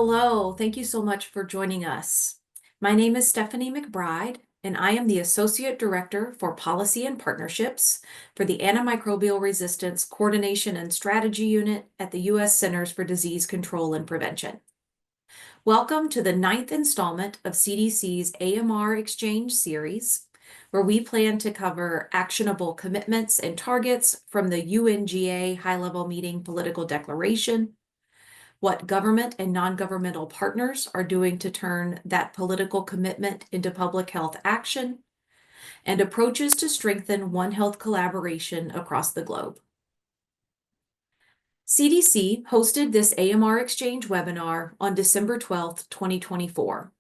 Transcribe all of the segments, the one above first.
Hello, thank you so much for joining us. My name is Stephanie McBride, and I am the Associate Director for Policy and Partnerships for the Antimicrobial Resistance Coordination and Strategy Unit at the U.S. Centers for Disease Control and Prevention. Welcome to the 9th installment of CDC's AMR Exchange series, where we plan to cover actionable commitments and targets from the UNGA High-Level Meeting Political Declaration, what government and non-governmental partners are doing to turn that political commitment into public health action, and approaches to strengthen One Health collaboration across the globe. CDC hosted this AMR Exchange webinar on December 12th, 2024.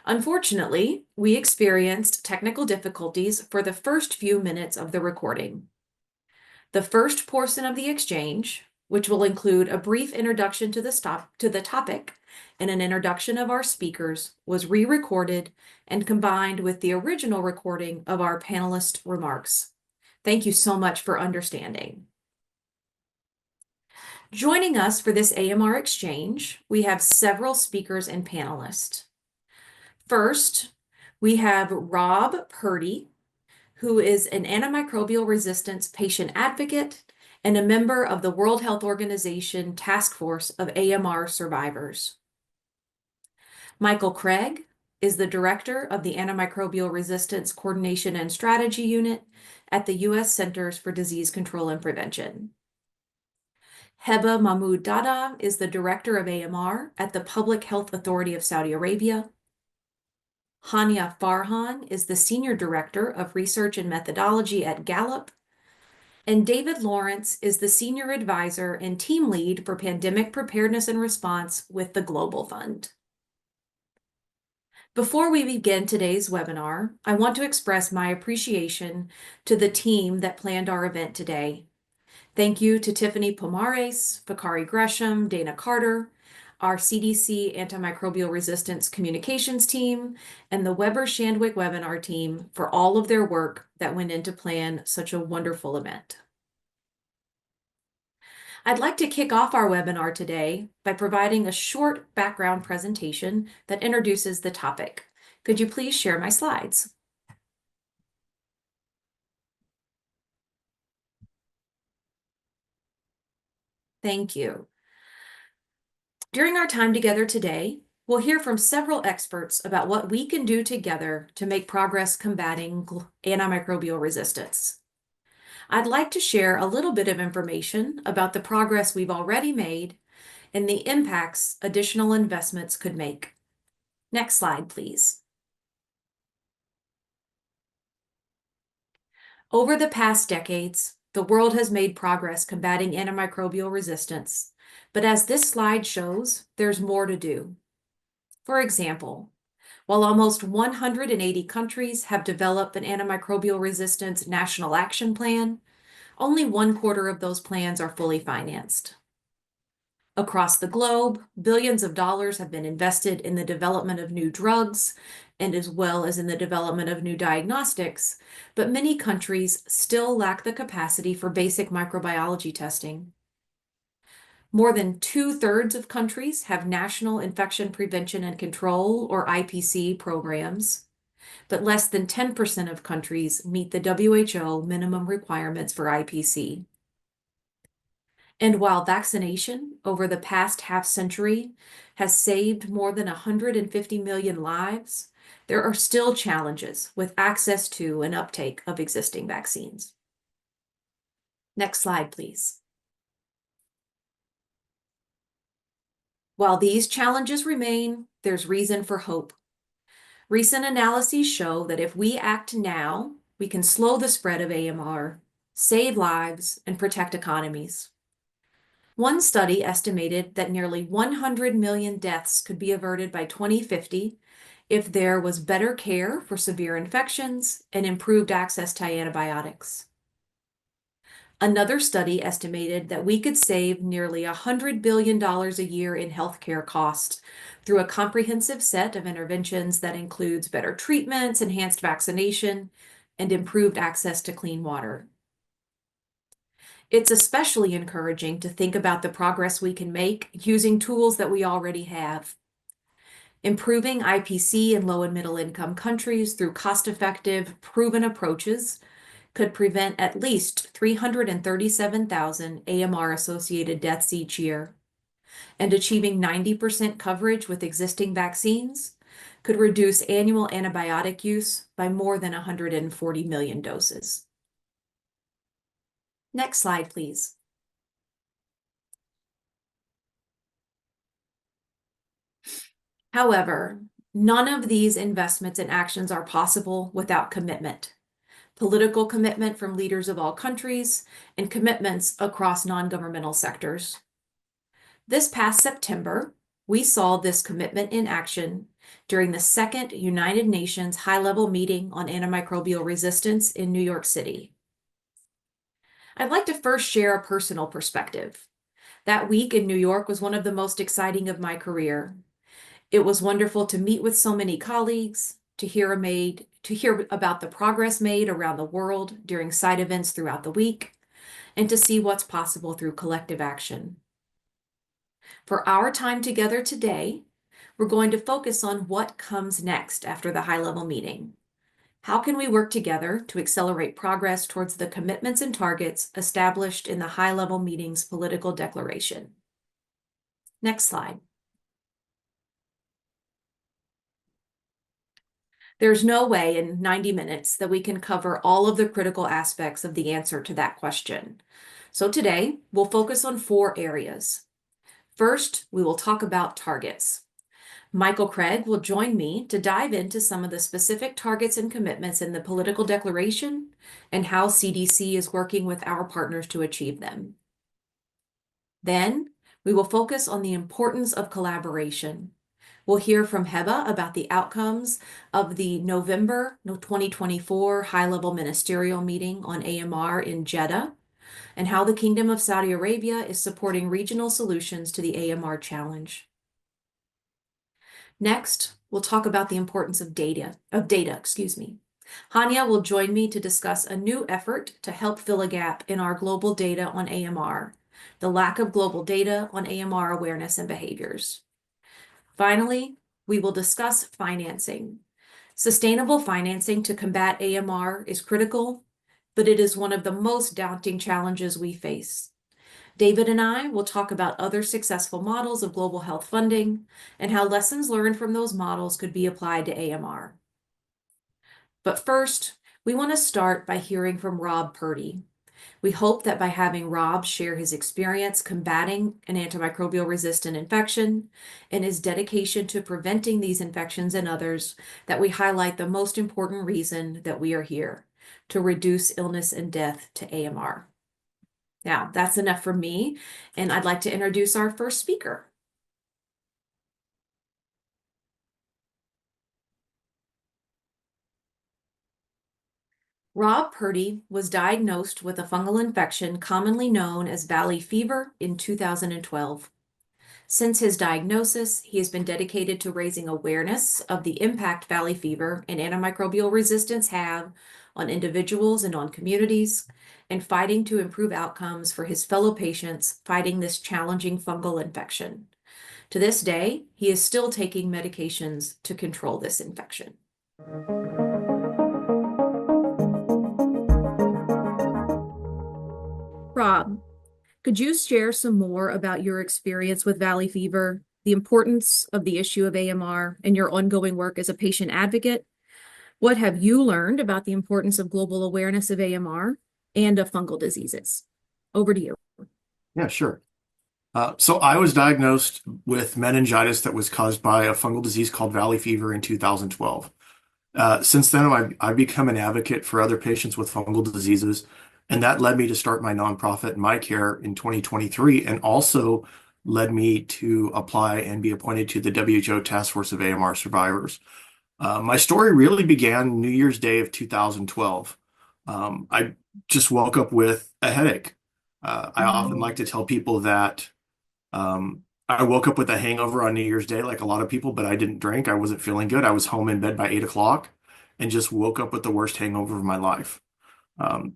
Unfortunately, we experienced technical difficulties for the first few minutes of the recording. The first portion of the exchange, which will include a brief introduction to the topic and an introduction of our speakers, was re-recorded and combined with the original recording of our panelist remarks. Thank you so much for understanding. Joining us for this AMR exchange, we have several speakers and panelists. First, we have Rob Purdy, who is an antimicrobial resistance patient advocate and a member of the World Health Organization Task Force of AMR survivors. Michael Craig is the director of the Antimicrobial Resistance Coordination and Strategy Unit at the U.S. Centers for Disease Control and Prevention. Heba Mahmoud Dada is the director of AMR at the Public Health Authority of Saudi Arabia. Hania Farhan is the senior director of research and methodology at Gallup. And David Lawrence is the senior advisor and team lead for pandemic preparedness and response with the Global Fund. Before we begin today's webinar, I want to express my appreciation to the team that planned our event today. Thank you to Tiffany Pomares, Fakari Gresham, Dana Carter, our CDC Antimicrobial Resistance Communications team, and the Weber Shandwick webinar team for all of their work that went into plan such a wonderful event. I'd like to kick off our webinar today by providing a short background presentation that introduces the topic. Could you please share my slides? Thank you. During our time together today, we'll hear from several experts about what we can do together to make progress combating antimicrobial resistance. I'd like to share a little bit of information about the progress we've already made and the impacts additional investments could make. Next slide, please. Over the past decades, the world has made progress combating antimicrobial resistance, but as this slide shows, there's more to do. For example, while almost 180 countries have developed an antimicrobial resistance national action plan, only 1/4 of those plans are fully financed. Across the globe, billions of dollars have been invested in the development of new drugs and as well as in the development of new diagnostics, but many countries still lack the capacity for basic microbiology testing. More than 2/3 of countries have National Infection Prevention and Control, or IPC, programs, but less than 10% of countries meet the WHO minimum requirements for IPC. And while vaccination over the past half-century has saved more than 150 million lives, there are still challenges with access to and uptake of existing vaccines. Next slide, please. While these challenges remain, there's reason for hope. Recent analyses show that if we act now, we can slow the spread of AMR, save lives, and protect economies. One study estimated that nearly 100 million deaths could be averted by 2050 if there was better care for severe infections and improved access to antibiotics. Another study estimated that we could save nearly $100 billion a year in healthcare costs through a comprehensive set of interventions that includes better treatments, enhanced vaccination, and improved access to clean water. It's especially encouraging to think about the progress we can make using tools that we already have. Improving IPC in low and middle income countries through cost-effective, proven approaches could prevent at least 337,000 AMR-associated deaths each year. And achieving 90% coverage with existing vaccines could reduce annual antibiotic use by more than 140 million doses. Next slide, please. However, none of these investments and actions are possible without commitment. Political commitment from leaders of all countries and commitments across non-governmental sectors. This past September, we saw this commitment in action during the second United Nations high-level meeting on antimicrobial resistance in New York City. I'd like to first share a personal perspective. That week in New York was one of the most exciting of my career. It was wonderful to meet with so many colleagues, to hear about the progress made around the world during side events throughout the week, and to see what's possible through collective action. For our time together today, we're going to focus on what comes next after the high-level meeting. How can we work together to accelerate progress towards the commitments and targets established in the high-level meeting's political declaration? Next slide. There's no way in 90 minutes that we can cover all of the critical aspects of the answer to that question. So today, we'll focus on 4 areas. First, we will talk about targets. Michael Craig will join me to dive into some of the specific targets and commitments in the political declaration and how CDC is working with our partners to achieve them. Then, we will focus on the importance of collaboration. We'll hear from Heba about the outcomes of the November 2024 high-level ministerial meeting on AMR in Jeddah, and how the Kingdom of Saudi Arabia is supporting regional solutions to the AMR challenge. Next, we'll talk about the importance of data. Hania will join me to discuss a new effort to help fill a gap in our global data on AMR, the lack of global data on AMR awareness and behaviors. Finally, we will discuss financing. Sustainable financing to combat AMR is critical, but it is one of the most daunting challenges we face. David and I will talk about other successful models of global health funding and how lessons learned from those models could be applied to AMR. But first, we want to start by hearing from Rob Purdy. We hope that by having Rob share his experience combating an antimicrobial resistant infection and his dedication to preventing these infections and others, that we highlight the most important reason that we are here, to reduce illness and death to AMR. Now, that's enough from me, and I'd like to introduce our first speaker. Rob Purdy was diagnosed with a fungal infection commonly known as valley fever in 2012. Since his diagnosis, he has been dedicated to raising awareness of the impact valley fever and antimicrobial resistance have on individuals and on communities, and fighting to improve outcomes for his fellow patients fighting this challenging fungal infection. To this day, he is still taking medications to control this infection. Rob, could you share some more about your experience with valley fever, the importance of the issue of AMR, and your ongoing work as a patient advocate? What have you learned about the importance of global awareness of AMR and of fungal diseases? Over to you. Yeah, sure. So I was diagnosed with meningitis that was caused by a fungal disease called valley fever in 2012. Since then, I've become an advocate for other patients with fungal diseases, and that led me to start my nonprofit, My Care, in 2023, and also led me to apply and be appointed to the WHO Task Force of AMR Survivors. My story really began New Year's Day of 2012. I just woke up with a headache. I often like to tell people that I woke up with a hangover on New Year's Day, like a lot of people, but I didn't drink. I wasn't feeling good. I was home in bed by 8 o'clock and just woke up with the worst hangover of my life. Um,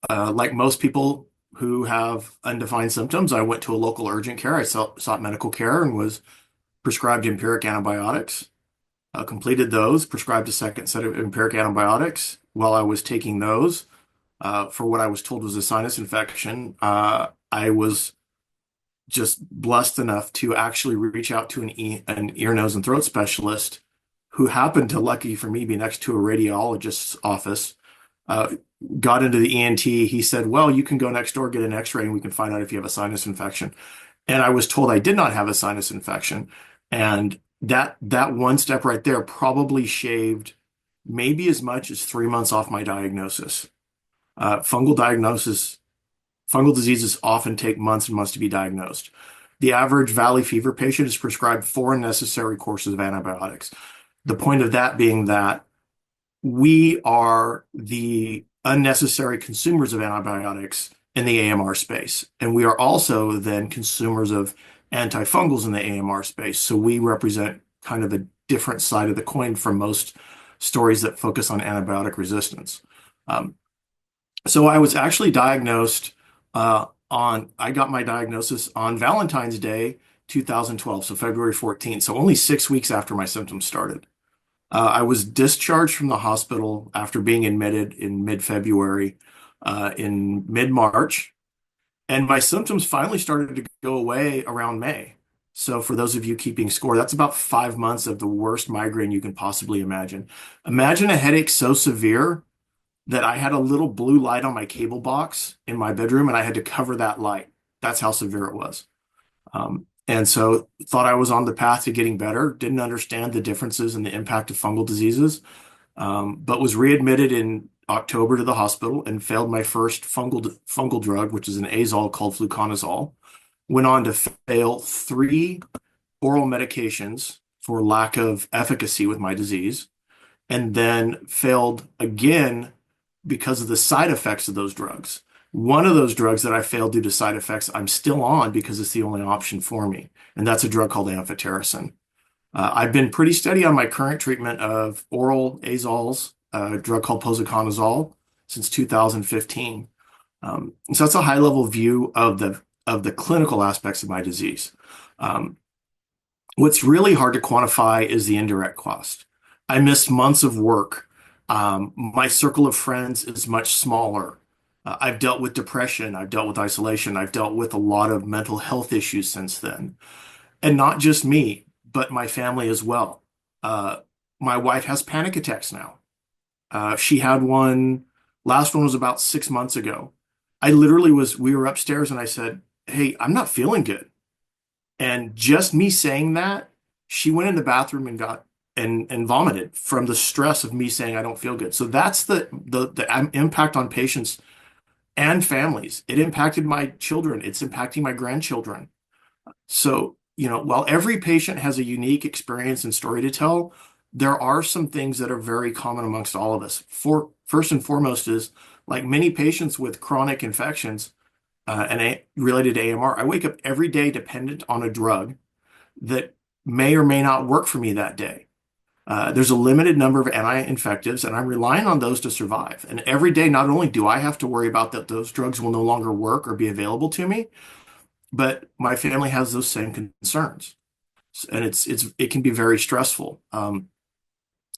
Like most people who have undefined symptoms, I went to a local urgent care. I sought medical care and was prescribed empiric antibiotics. Completed those, prescribed a second set of empiric antibiotics. While I was taking those, for what I was told was a sinus infection, I was just blessed enough to actually reach out to an ear, nose, and throat specialist who happened to, lucky for me, be next to a radiologist's office. Uh, got into the ENT. He said, "Well, you can go next door, get an X-ray, and we can find out if you have a sinus infection." And I was told I did not have a sinus infection, and that one step right there probably shaved maybe as much as 3 months off my diagnosis. Fungal diagnosis Fungal diseases often take months and months to be diagnosed. The average valley fever patient is prescribed 4 unnecessary courses of antibiotics. The point of that being that we are the unnecessary consumers of antibiotics in the AMR space. And we are also then consumers of antifungals in the AMR space. So we represent kind of a different side of the coin from most stories that focus on antibiotic resistance. Um, so I was actually diagnosed I got my diagnosis on Valentine's Day, 2012, so February 14th, so only 6 weeks after my symptoms started. I was discharged from the hospital after being admitted in mid-February, in mid-March, and my symptoms finally started to go away around May. So for those of you keeping score, that's about 5 months of the worst migraine you can possibly imagine. Imagine a headache so severe that I had a little blue light on my cable box in my bedroom and I had to cover that light. That's how severe it was. And so thought I was on the path to getting better, didn't understand the differences in the impact of fungal diseases, but was readmitted in October to the hospital and failed my first fungal drug, which is an azole called fluconazole. Went on to fail 3 oral medications for lack of efficacy with my disease, and then failed again because of the side effects of those drugs. One of those drugs that I failed due to side effects, I'm still on because it's the only option for me, and that's a drug called amphotericin. I've been pretty steady on my current treatment of oral azoles, a drug called posaconazole, since 2015. So that's a high level view of the clinical aspects of my disease. Um, what's really hard to quantify is the indirect cost. I missed months of work. My circle of friends is much smaller. I've dealt with depression. I've dealt with isolation. I've dealt with a lot of mental health issues since then. And not just me, but my family as well. Uh, my wife has panic attacks now. She had one, last one was about 6 months ago. We were upstairs and I said, "Hey, I'm not feeling good." And just me saying that, she went in the bathroom and got and vomited from the stress of me saying I don't feel good. So that's the impact on patients and families. It impacted my children. It's impacting my grandchildren. So, while every patient has a unique experience and story to tell, there are some things that are very common amongst all of us. First and foremost is like many patients with chronic infections related to AMR, I wake up every day dependent on a drug that may or may not work for me that day. There's a limited number of anti-infectives, and I'm relying on those to survive. And every day, not only do I have to worry about that those drugs will no longer work or be available to me, but my family has those same concerns, and it can be very stressful. And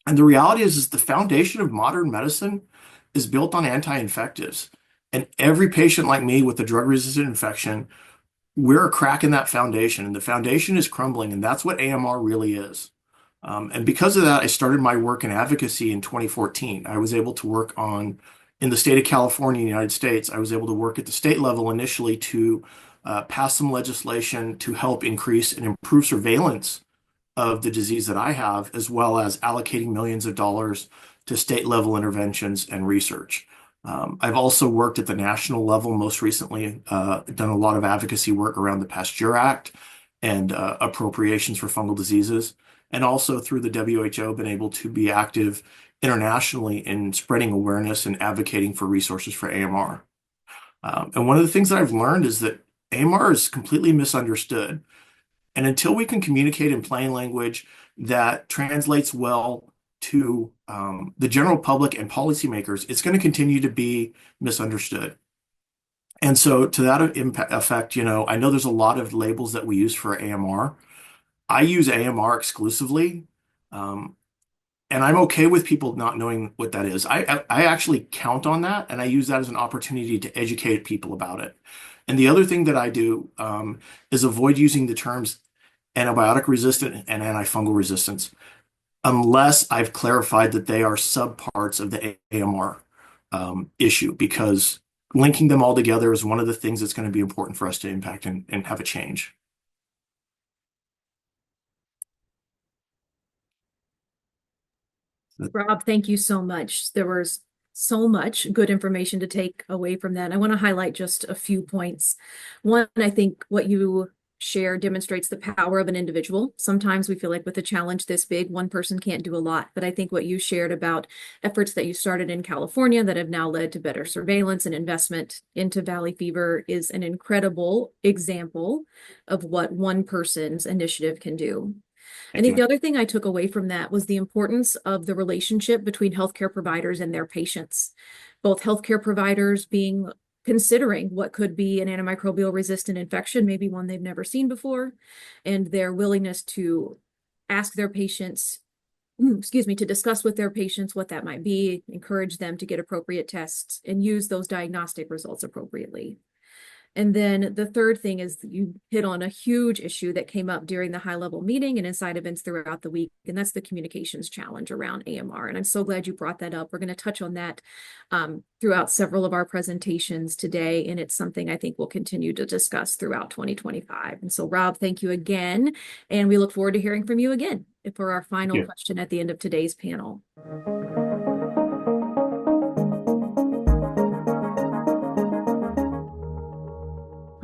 the reality is the foundation of modern medicine is built on anti-infectives. And every patient like me with a drug-resistant infection, we're a crack in that foundation, and the foundation is crumbling, and that's what AMR really is. And because of that, I started my work in advocacy in 2014. I was able to work in the state of California, in the United States, I was able to work at the state level initially to pass some legislation to help increase and improve surveillance of the disease that I have, as well as allocating millions of dollars to state level interventions and research. I've also worked at the national level, most recently, done a lot of advocacy work around the Pasteur Act and appropriations for fungal diseases, and also through the WHO, been able to be active internationally in spreading awareness and advocating for resources for AMR. And one of the things that I've learned is that AMR is completely misunderstood. And until we can communicate in plain language that translates well to the general public and policymakers, it's going to continue to be misunderstood. And so to that effect, I know there's a lot of labels that we use for AMR. I use AMR exclusively, and I'm okay with people not knowing what that is. I actually count on that, and I use that as an opportunity to educate people about it. And the other thing that I do is avoid using the terms antibiotic resistant and antifungal resistance unless I've clarified that they are subparts of the AMR issue, because linking them all together is one of the things that's going to be important for us to impact and have a change. Rob, thank you so much. There was so much good information to take away from that. I want to highlight just a few points. One, I think what you share demonstrates the power of an individual. Sometimes we feel like with a challenge this big, one person can't do a lot. But I think what you shared about efforts that you started in California that have now led to better surveillance and investment into valley fever is an incredible example of what one person's initiative can do. I Thank think the you. other thing I took away from that was the importance of the relationship between healthcare providers and their patients. Both healthcare providers considering what could be an antimicrobial resistant infection, maybe one they've never seen before, and their willingness to ask their patients, to discuss with their patients what that might be, encourage them to get appropriate tests, and use those diagnostic results appropriately. And then the third thing is you hit on a huge issue that came up during the high-level meeting and inside events throughout the week, and that's the communications challenge around AMR. And I'm so glad you brought that up. We're going to touch on that throughout several of our presentations today, and it's something I think we'll continue to discuss throughout 2025. And so, Rob, thank you again, and we look forward to hearing from you again for our final question at the end of today's panel.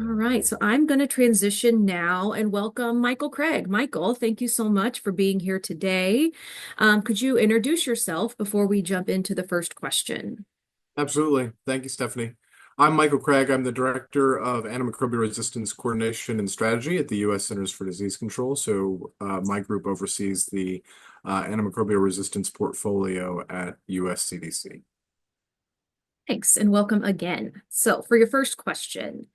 All right, so I'm going to transition now and welcome Michael Craig. Michael, thank you so much for being here today. Could you introduce yourself before we jump into the first question? Absolutely. Thank you, Stephanie. I'm Michael Craig. I'm the Director of Antimicrobial Resistance Coordination and Strategy at the U.S. Centers for Disease Control. So my group oversees the antimicrobial resistance portfolio at US CDC. Thanks, and welcome again. So for your first question,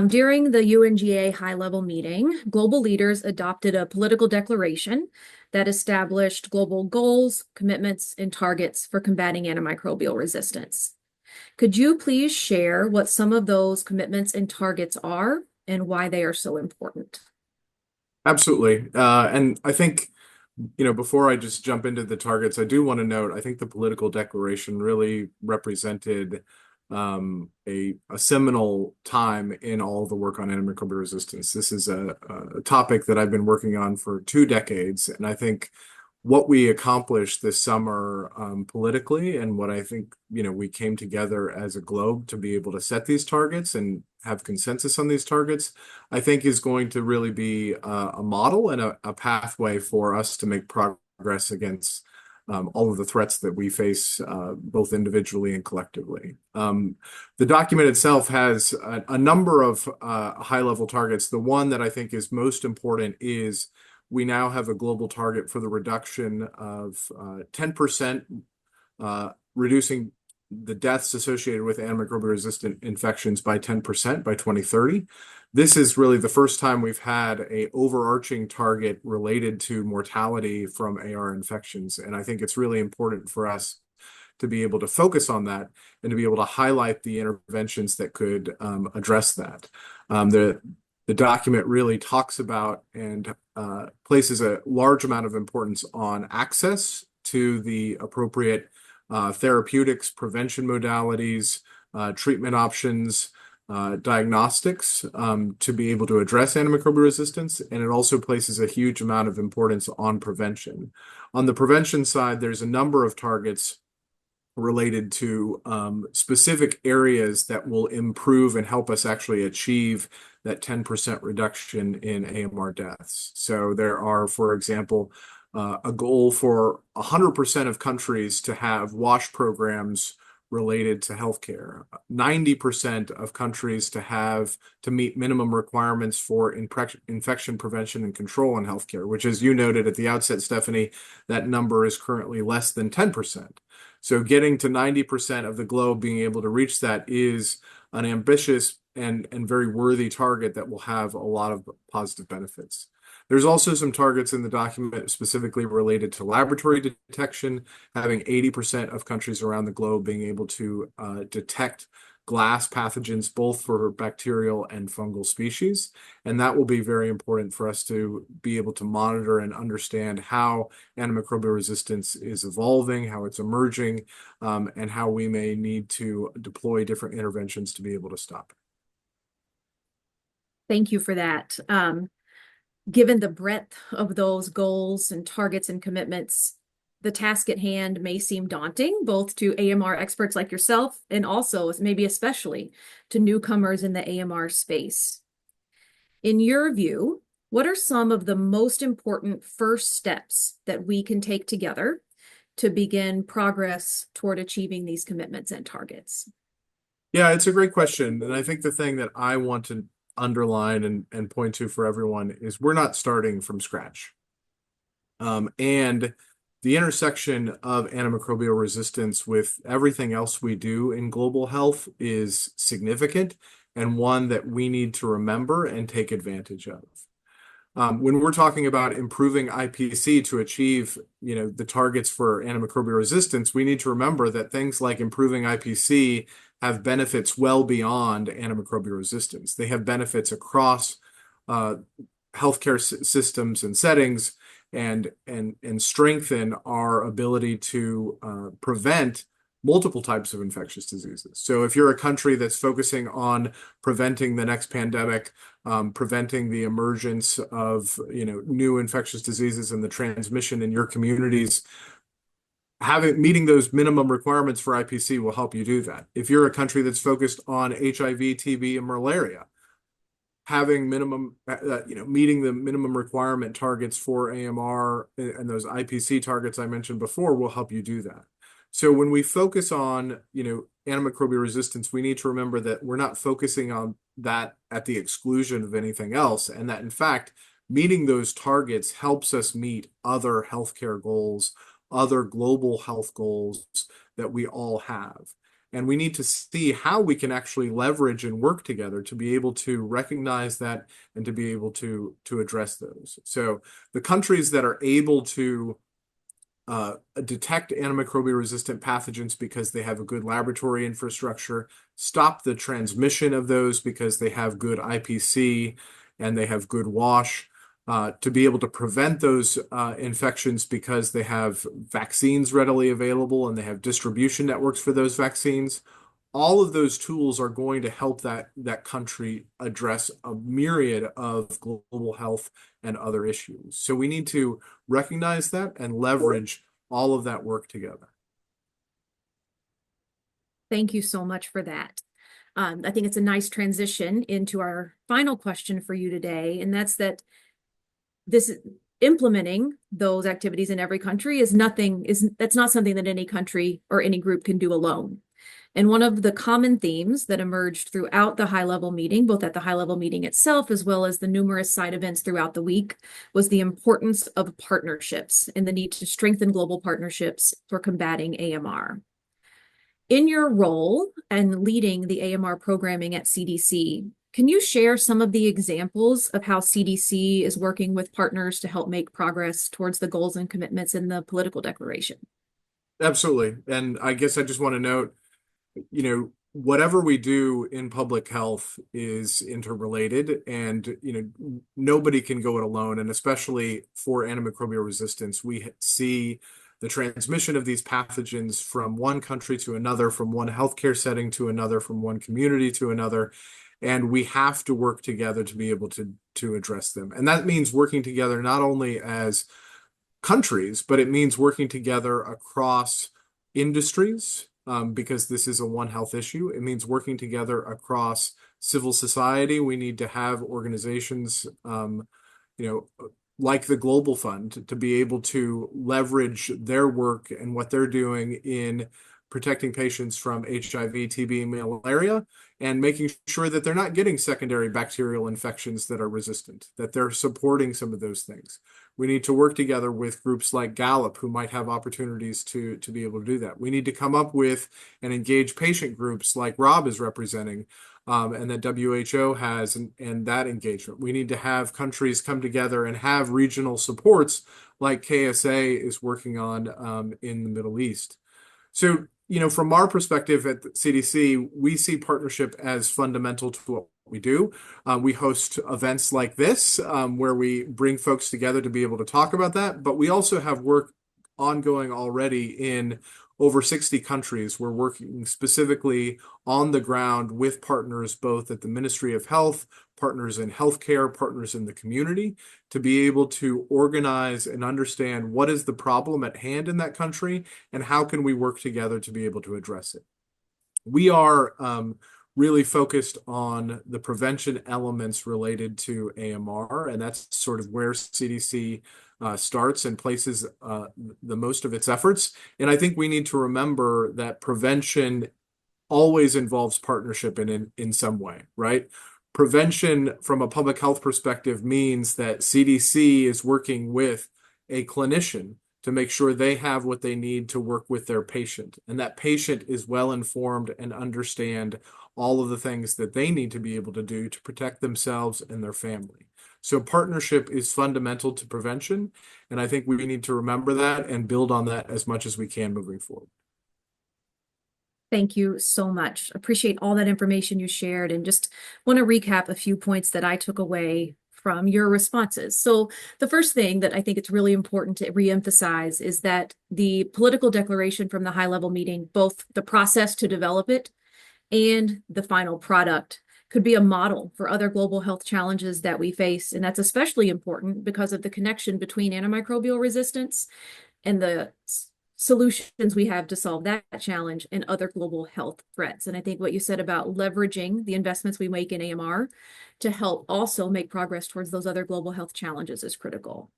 during the UNGA high-level meeting, global leaders adopted a political declaration that established global goals, commitments, and targets for combating antimicrobial resistance. Could you please share what some of those commitments and targets are and why they are so important? Absolutely. And I think, before I just jump into the targets, I do want to note, I think the political declaration really represented a seminal time in all the work on antimicrobial resistance. This is a topic that I've been working on for 2 decades, and I think what we accomplished this summer politically, and what I think we came together as a globe to be able to set these targets and have consensus on these targets, I think is going to really be a model and a pathway for us to make progress against all of the threats that we face both individually and collectively. The document itself has a number of high-level targets. The one that I think is most important is we now have a global target for the reduction of 10%, reducing the deaths associated with antimicrobial resistant infections by 10% by 2030. This is really the first time we've had an overarching target related to mortality from AR infections. And I think it's really important for us to be able to focus on that and to be able to highlight the interventions that could address that. The document really talks about and places a large amount of importance on access to the appropriate therapeutics, prevention modalities, treatment options, diagnostics to be able to address antimicrobial resistance. And it also places a huge amount of importance on prevention. On the prevention side, there's a number of targets related to specific areas that will improve and help us actually achieve that 10% reduction in AMR deaths. So there are, for example, a goal for 100% of countries to have WASH programs related to healthcare. 90% of countries to meet minimum requirements for infection prevention and control in healthcare, which, as you noted at the outset, Stephanie, that number is currently less than 10%. So getting to 90% of the globe being able to reach that is an ambitious and very worthy target that will have a lot of positive benefits. There's also some targets in the document specifically related to laboratory detection, having 80% of countries around the globe being able to detect glass pathogens, both for bacterial and fungal species. And that will be very important for us to be able to monitor and understand how antimicrobial resistance is evolving, how it's emerging, and how we may need to deploy different interventions to be able to stop it. Thank you for that. Given the breadth of those goals and targets and commitments, the task at hand may seem daunting, both to AMR experts like yourself and also, maybe especially, to newcomers in the AMR space. In your view, what are some of the most important first steps that we can take together to begin progress toward achieving these commitments and targets? Yeah, it's a great question. And I think the thing that I want to underline and point to for everyone is we're not starting from scratch. And the intersection of antimicrobial resistance with everything else we do in global health is significant and one that we need to remember and take advantage of. When we're talking about improving IPC to achieve, the targets for antimicrobial resistance, we need to remember that things like improving IPC have benefits well beyond antimicrobial resistance. They have benefits across healthcare systems and settings, and strengthen our ability to prevent multiple types of infectious diseases. So if you're a country that's focusing on preventing the next pandemic, preventing the emergence of new infectious diseases and the transmission in your communities, meeting those minimum requirements for IPC will help you do that. If you're a country that's focused on HIV, TB, and malaria, having meeting the minimum requirement targets for AMR and those IPC targets I mentioned before will help you do that. So when we focus on, antimicrobial resistance, we need to remember that we're not focusing on that at the exclusion of anything else, and that in fact, meeting those targets helps us meet other healthcare goals, other global health goals that we all have. And we need to see how we can actually leverage and work together to be able to recognize that and to be able to address those. So the countries that are able to detect antimicrobial resistant pathogens because they have a good laboratory infrastructure, stop the transmission of those because they have good IPC and they have good wash, to be able to prevent those infections because they have vaccines readily available and they have distribution networks for those vaccines. All of those tools are going to help that country address a myriad of global health and other issues. So we need to recognize that and leverage all of that work together. Thank you so much for that. I think it's a nice transition into our final question for you today, and that's that implementing those activities in every country that's not something that any country or any group can do alone. And one of the common themes that emerged throughout the high-level meeting, both at the high-level meeting itself as well as the numerous side events throughout the week, was the importance of partnerships and the need to strengthen global partnerships for combating AMR. In your role and leading the AMR programming at CDC, can you share some of the examples of how CDC is working with partners to help make progress towards the goals and commitments in the political declaration? Absolutely. And I guess I just want to note, whatever we do in public health is interrelated, and, nobody can go it alone. And especially for antimicrobial resistance, we see the transmission of these pathogens from one country to another, from one healthcare setting to another, from one community to another. And we have to work together to be able to address them. And that means working together not only as countries, but it means working together across industries, because this is a One Health issue. It means working together across civil society. We need to have organizations, like the Global Fund to be able to leverage their work and what they're doing in protecting patients from HIV, TB, and malaria, and making sure that they're not getting secondary bacterial infections that are resistant, that they're supporting some of those things. We need to work together with groups like Gallup, who might have opportunities to be able to do that. We need to come up with and engage patient groups like Rob is representing, and that WHO has, and that engagement. We need to have countries come together and have regional supports like KSA is working on in the Middle East. So, from our perspective at the CDC, we see partnership as fundamental to what we do. We host events like this where we bring folks together to be able to talk about that, but we also have work ongoing already in over 60 countries. We're working specifically on the ground with partners both at the Ministry of Health, partners in healthcare, partners in the community, to be able to organize and understand what is the problem at hand in that country and how can we work together to be able to address it. We are really focused on the prevention elements related to AMR, and that's sort of where CDC starts and places the most of its efforts. And I think we need to remember that prevention always involves partnership in some way, right? Prevention from a public health perspective means that CDC is working with a clinician to make sure they have what they need to work with their patient, and that patient is well informed and understand all of the things that they need to be able to do to protect themselves and their family. So partnership is fundamental to prevention, and I think we need to remember that and build on that as much as we can moving forward. Thank you so much. Appreciate all that information you shared, and just want to recap a few points that I took away from your responses. So the first thing that I think it's really important to reemphasize is that the political declaration from the high-level meeting, both the process to develop it and the final product, could be a model for other global health challenges that we face. And that's especially important because of the connection between antimicrobial resistance and the solutions we have to solve that challenge and other global health threats. And I think what you said about leveraging the investments we make in AMR to help also make progress towards those other global health challenges is critical.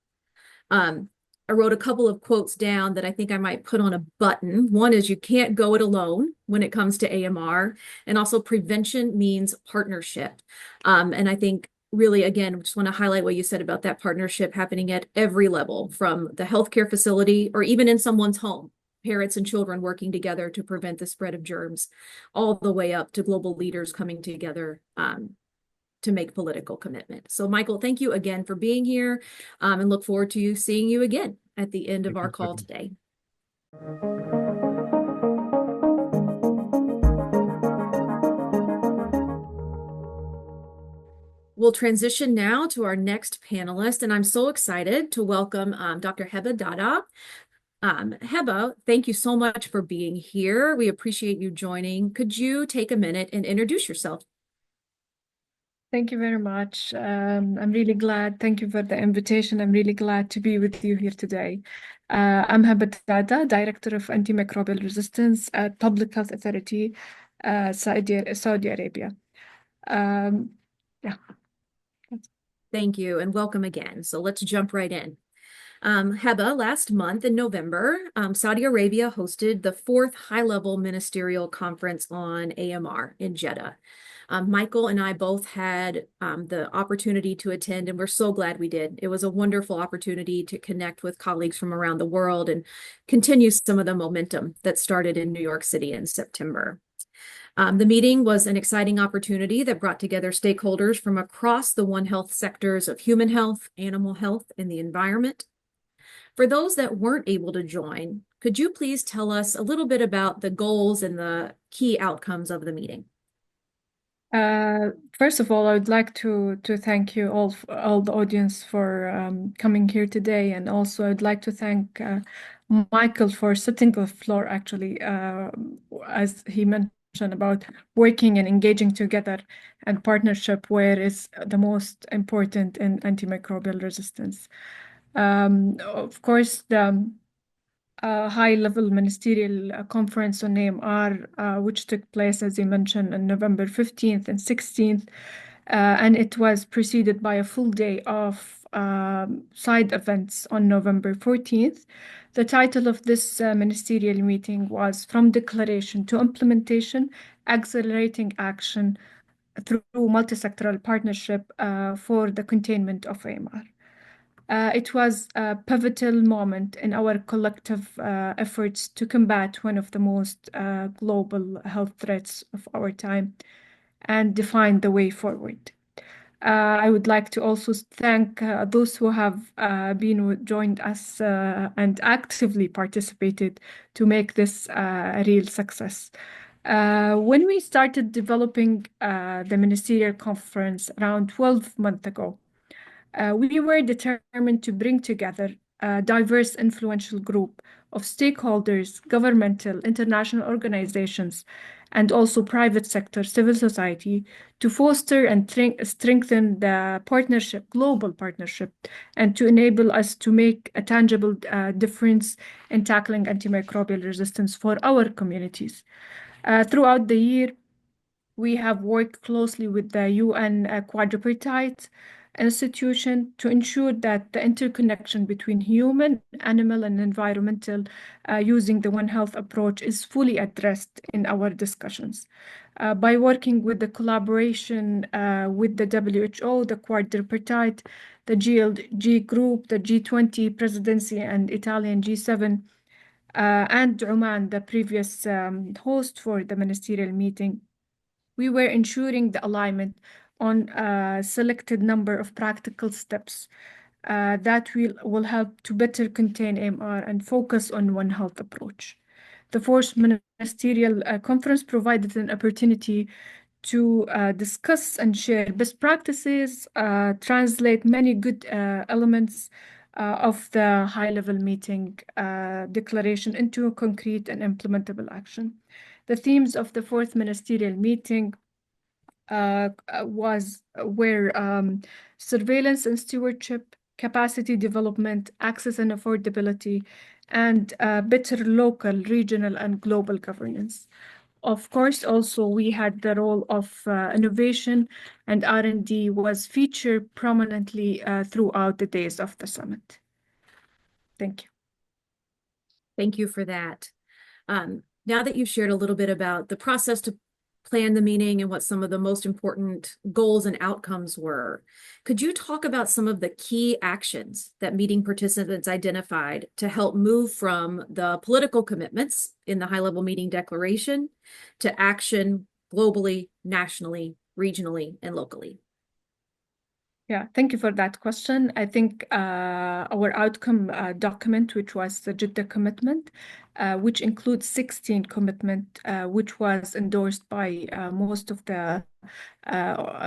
I wrote a couple of quotes down that I think I might put on a button. One is, you can't go it alone when it comes to AMR, and also prevention means partnership. And I think really, again, just want to highlight what you said about that partnership happening at every level, from the healthcare facility or even in someone's home, parents and children working together to prevent the spread of germs, all the way up to global leaders coming together to make political commitment. So Michael, thank you again for being here, and look forward to seeing you again at the end of our call today. We'll transition now to our next panelist, and I'm so excited to welcome Dr. Heba Dada. Heba, thank you so much for being here. We appreciate you joining. Could you take a minute and introduce yourself? Thank you very much. I'm really glad. Thank you for the invitation. I'm really glad to be with you here today. I'm Heba Dada, Director of Antimicrobial Resistance at Public Health Authority, Saudi Arabia. Yeah. Thank you, and welcome again. So let's jump right in. Heba, last month in November, Saudi Arabia hosted the 4th high-level ministerial conference on AMR in Jeddah. Michael and I both had the opportunity to attend, and we're so glad we did. It was a wonderful opportunity to connect with colleagues from around the world and continue some of the momentum that started in New York City in September. The meeting was an exciting opportunity that brought together stakeholders from across the One Health sectors of human health, animal health, and the environment. For those that weren't able to join, could you please tell us a little bit about the goals and the key outcomes of the meeting? First of all, I would like to thank you all the audience for coming here today, and also I'd like to thank Michael for setting the floor, actually, as he mentioned about working and engaging together and partnership, where is the most important in antimicrobial resistance. Of course, the high-level ministerial conference on AMR, which took place, as you mentioned, on November 15th and 16th, and it was preceded by a full day of side events on November 14th. The title of this ministerial meeting was From Declaration to Implementation, Accelerating Action through Multisectoral Partnership for the Containment of AMR. It was a pivotal moment in our collective efforts to combat one of the most global health threats of our time and define the way forward. I would like to also thank those who have joined us and actively participated to make this a real success. When we started developing the ministerial conference around 12 months ago, we were determined to bring together a diverse, influential group of stakeholders, governmental, international organizations, and also private sector, civil society, to foster and strengthen the partnership, global partnership, and to enable us to make a tangible difference in tackling antimicrobial resistance for our communities. Throughout the year, we have worked closely with the UN Quadripartite institution to ensure that the interconnection between human, animal, and environmental using the One Health approach is fully addressed in our discussions. By working with the collaboration with the WHO, the Quadripartite, the GLG group, the G20 presidency, and Italian G7, and Oman, the previous host for the ministerial meeting, we were ensuring the alignment on a selected number of practical steps that will help to better contain AMR and focus on One Health approach. The fourth ministerial conference provided an opportunity to discuss and share best practices, translate many good elements of the high-level meeting declaration into a concrete and implementable action. The themes of the fourth ministerial meeting were surveillance and stewardship, capacity development, access and affordability, and better local, regional, and global governance. Of course, also we had the role of innovation, and R&D was featured prominently throughout the days of the summit. Thank you. Thank you for that. Now that you've shared a little bit about the process to plan the meeting and what some of the most important goals and outcomes were, could you talk about some of the key actions that meeting participants identified to help move from the political commitments in the high-level meeting declaration to action globally, nationally, regionally, and locally? Yeah, thank you for that question. I think our outcome document, which was the Jeddah commitment, which includes 16 commitment, which was endorsed by most of the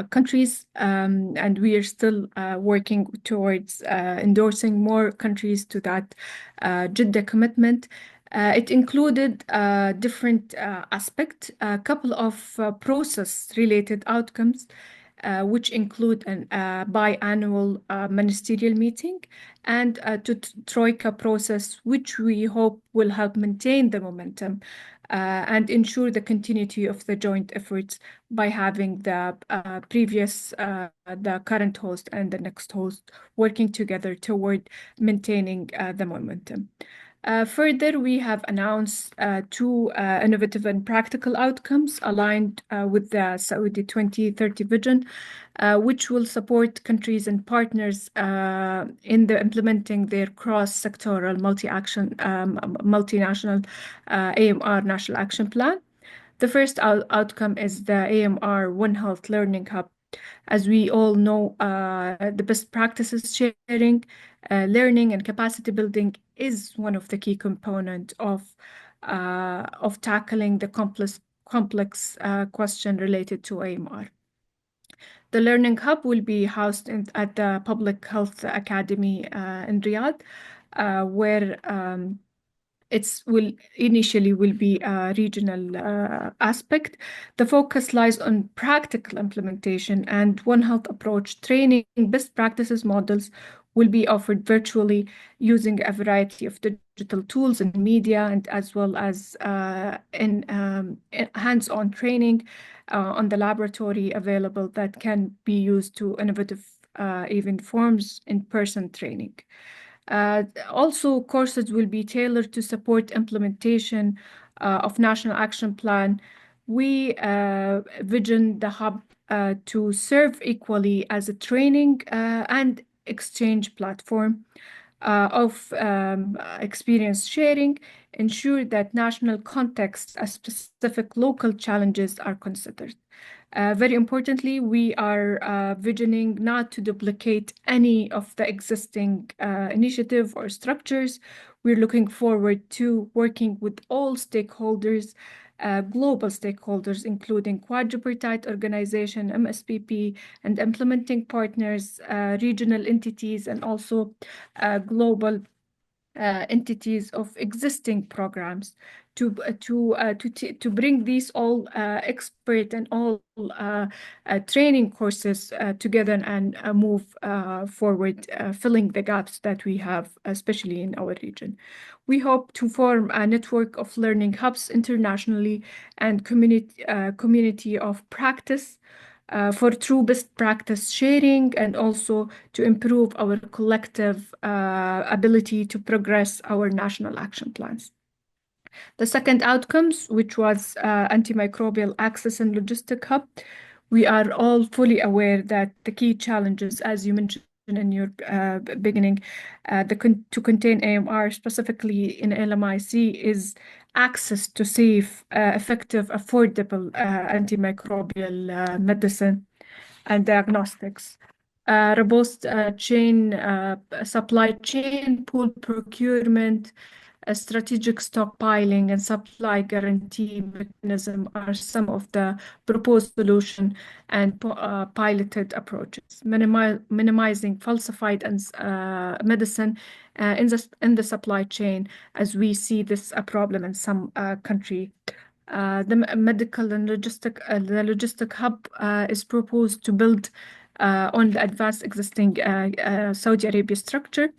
countries, and we are still working towards endorsing more countries to that Jeddah commitment. It included different aspects, a couple of process-related outcomes, which include an biannual ministerial meeting and to Troika process, which we hope will help maintain the momentum and ensure the continuity of the joint efforts by having the the current host and the next host working together toward maintaining the momentum. Further, we have announced two innovative and practical outcomes aligned with the Saudi 2030 vision, which will support countries and partners in implementing their cross-sectoral multinational AMR National Action Plan. The first outcome is the AMR One Health Learning Hub. As we all know, the best practices sharing, learning, and capacity building is one of the key components of tackling the complex question related to AMR. The Learning Hub will be housed at the Public Health Academy in Riyadh, where will initially be a regional aspect. The focus lies on practical implementation and One Health approach. Training best practices models will be offered virtually using a variety of digital tools and media, and as well as in hands-on training on the laboratory available that can be used to innovative even forms in-person training. Also, courses will be tailored to support implementation of National Action Plan. We vision the hub to serve equally as a training and exchange platform of experience sharing, ensure that national context and specific local challenges are considered. Very importantly, we are visioning not to duplicate any of the existing initiative or structures. We're looking forward to working with all stakeholders, global stakeholders, including quadripartite organization, MSPP, and implementing partners, regional entities, and also global entities of existing programs to bring these all expert and all training courses together and move forward, filling the gaps that we have, especially in our region. We hope to form a network of learning hubs internationally and community of practice for true best practice sharing, and also to improve our collective ability to progress our national action plans. The second outcomes, which was antimicrobial access and logistic hub, we are all fully aware that the key challenges, as you mentioned in your beginning, to contain AMR, specifically in LMIC, is access to safe, effective, affordable antimicrobial medicine and diagnostics. Robust supply chain, pool procurement, strategic stockpiling, and supply guarantee mechanism are some of the proposed solution and piloted approaches. Minimizing falsified medicine in the supply chain, as we see this a problem in some country. The medical and logistic hub is proposed to build on the advanced existing Saudi Arabia structure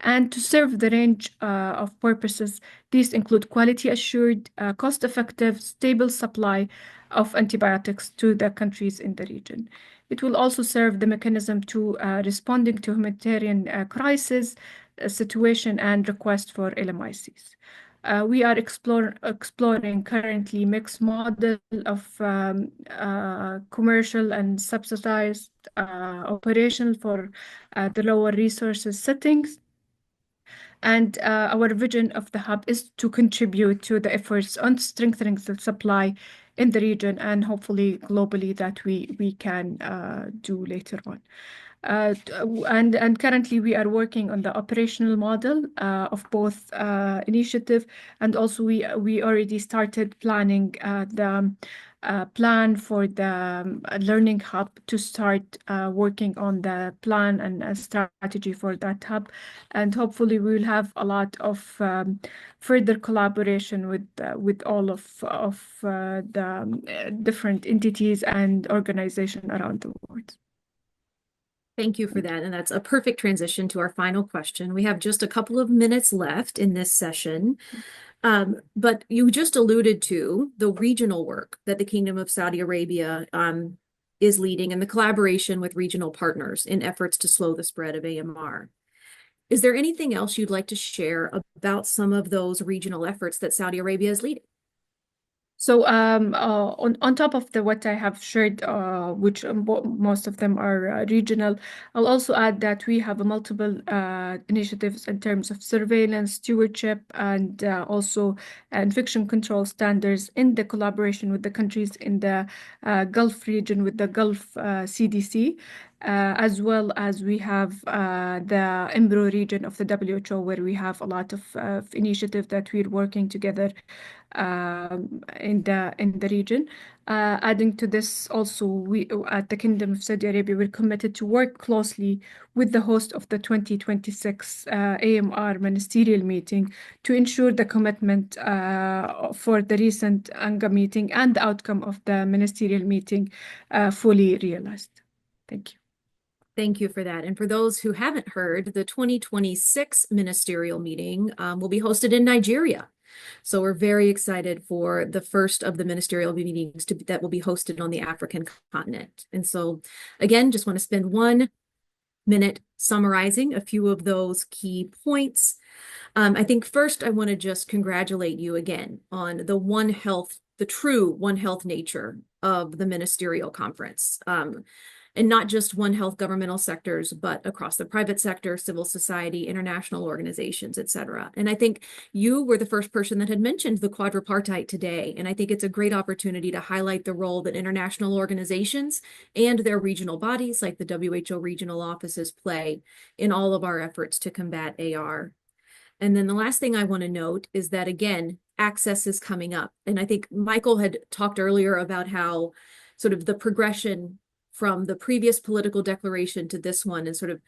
and to serve the range of purposes. These include quality assured, cost-effective, stable supply of antibiotics to the countries in the region. It will also serve the mechanism to responding to humanitarian crisis situation and request for LMICs. We are exploring currently mixed model of commercial and subsidized operation for the lower resources settings. And our vision of the hub is to contribute to the efforts on strengthening the supply in the region and hopefully globally that we can do later on. And currently we are working on the operational model of both initiative, and also we already started planning the plan for the learning hub to start working on the plan and a strategy for that hub, and hopefully we will have a lot of further collaboration with all of the different entities and organizations around the world. Thank you for that. And that's a perfect transition to our final question. We have just a couple of minutes left in this session. But you just alluded to the regional work that the Kingdom of Saudi Arabia is leading and the collaboration with regional partners in efforts to slow the spread of AMR. Is there anything else you'd like to share about some of those regional efforts that Saudi Arabia is leading? So on top of what I have shared, which most of them are regional, I'll also add that we have multiple initiatives in terms of surveillance, stewardship, and also infection control standards in the collaboration with the countries in the Gulf region with the Gulf CDC. As well as we have the EMBRO region of the WHO, where we have a lot of initiatives that we're working together in the region. Adding to this, also we at the Kingdom of Saudi Arabia, we're committed to work closely with the host of the 2026 AMR Ministerial meeting to ensure the commitment for the recent UNGA meeting and the outcome of the Ministerial meeting fully realized. Thank you. Thank you for that. And for those who haven't heard, the 2026 Ministerial meeting will be hosted in Nigeria So we're very excited for the first of the ministerial meetings that will be hosted on the African continent. And so again, just want to spend 1 minute summarizing a few of those key points. I think first I want to just congratulate you again on the true One Health nature of the ministerial conference. And not just One Health governmental sectors, but across the private sector, civil society, international organizations, et cetera. And I think you were the first person that had mentioned the quadripartite today. And I think it's a great opportunity to highlight the role that international organizations and their regional bodies, like the WHO regional offices, play in all of our efforts to combat AR. And then the last thing I want to note is that, again, access is coming up. And I think Michael had talked earlier about how sort of the progression from the previous political declaration to this one and sort of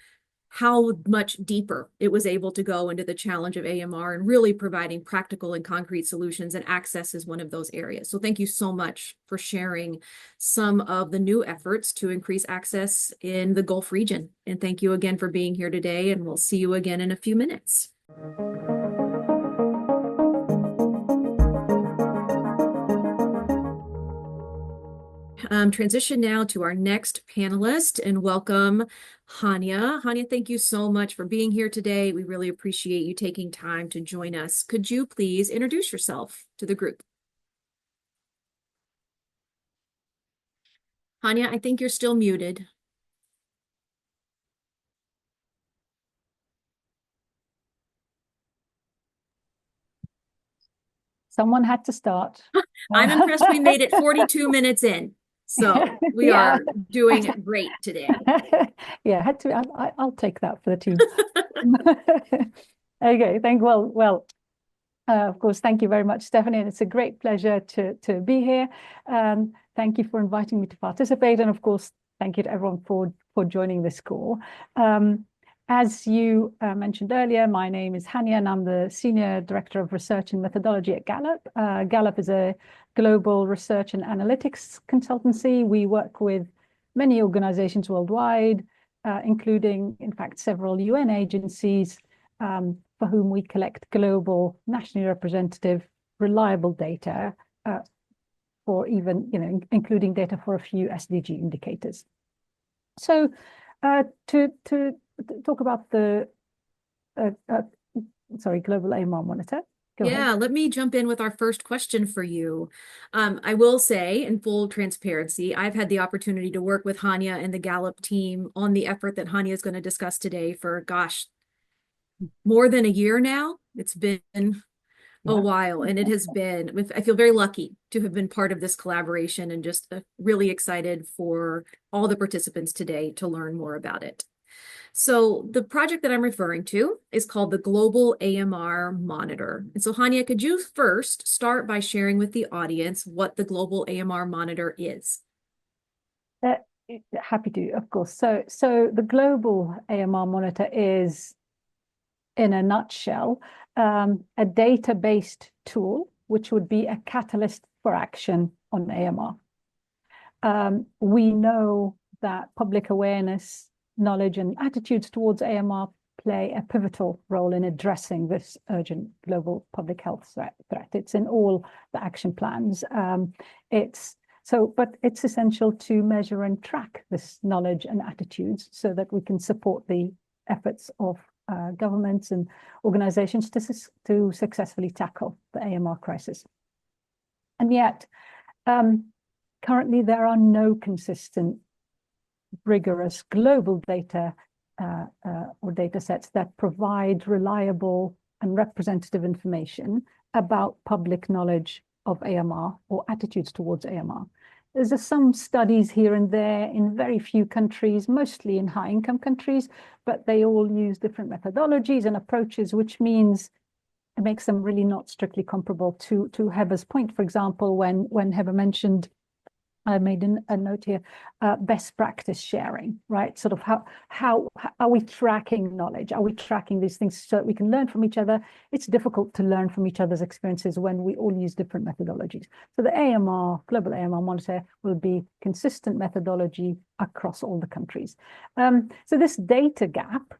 how much deeper it was able to go into the challenge of AMR and really providing practical and concrete solutions, and access is one of those areas. So thank you so much for sharing some of the new efforts to increase access in the Gulf region. And thank you again for being here today, and we'll see you again in a few minutes. Transition now to our next panelist and welcome Hania. Hania, thank you so much for being here today. We really appreciate you taking time to join us. Could you please introduce yourself to the group? Hania, I think you're still muted. Someone had to start. I'm impressed we made it 42 minutes in. So we are doing great today. Yeah, had to. I'll take that for the team. Okay, of course, thank you very much, Stephanie. And it's a great pleasure to be here. Thank you for inviting me to participate, and of course, thank you to everyone for joining this call. As you mentioned earlier, my name is Hania, and I'm the Senior Director of Research and Methodology at Gallup. Gallup is a global research and analytics consultancy. We work with many organizations worldwide, including, in fact, several UN agencies for whom we collect global, nationally representative, reliable data for even, including data for a few SDG indicators. So to talk about the global AMR monitor. Go ahead. Let me jump in with our first question for you. I will say, in full transparency, I've had the opportunity to work with Hania and the Gallup team on the effort that Hania is going to discuss today for, more than a year now. It's been a while, and it has been, I feel very lucky to have been part of this collaboration, and just really excited for all the participants today to learn more about it. So the project that I'm referring to is called the Global AMR Monitor. And so Hania, could you first start by sharing with the audience what the Global AMR Monitor is? Happy to, of course. So the Global AMR Monitor is, in a nutshell, a data-based tool, which would be a catalyst for action on AMR. We know that public awareness, knowledge, and attitudes towards AMR play a pivotal role in addressing this urgent global public health threat. It's in all the action plans. But it's essential to measure and track this knowledge and attitudes so that we can support the efforts of governments and organizations to successfully tackle the AMR crisis. And yet, currently there are no consistent, rigorous global data or data sets that provide reliable and representative information about public knowledge of AMR or attitudes towards AMR. There's some studies here and there in very few countries, mostly in high-income countries, but they all use different methodologies and approaches, which means it makes them really not strictly comparable to Heber's point. For example, when Heber mentioned, I made a note here, best practice sharing, right? Sort of how are we tracking knowledge? Are we tracking these things so that we can learn from each other? It's difficult to learn from each other's experiences when we all use different methodologies. So the AMR, Global AMR Monitor, will be consistent methodology across all the countries. So this data gap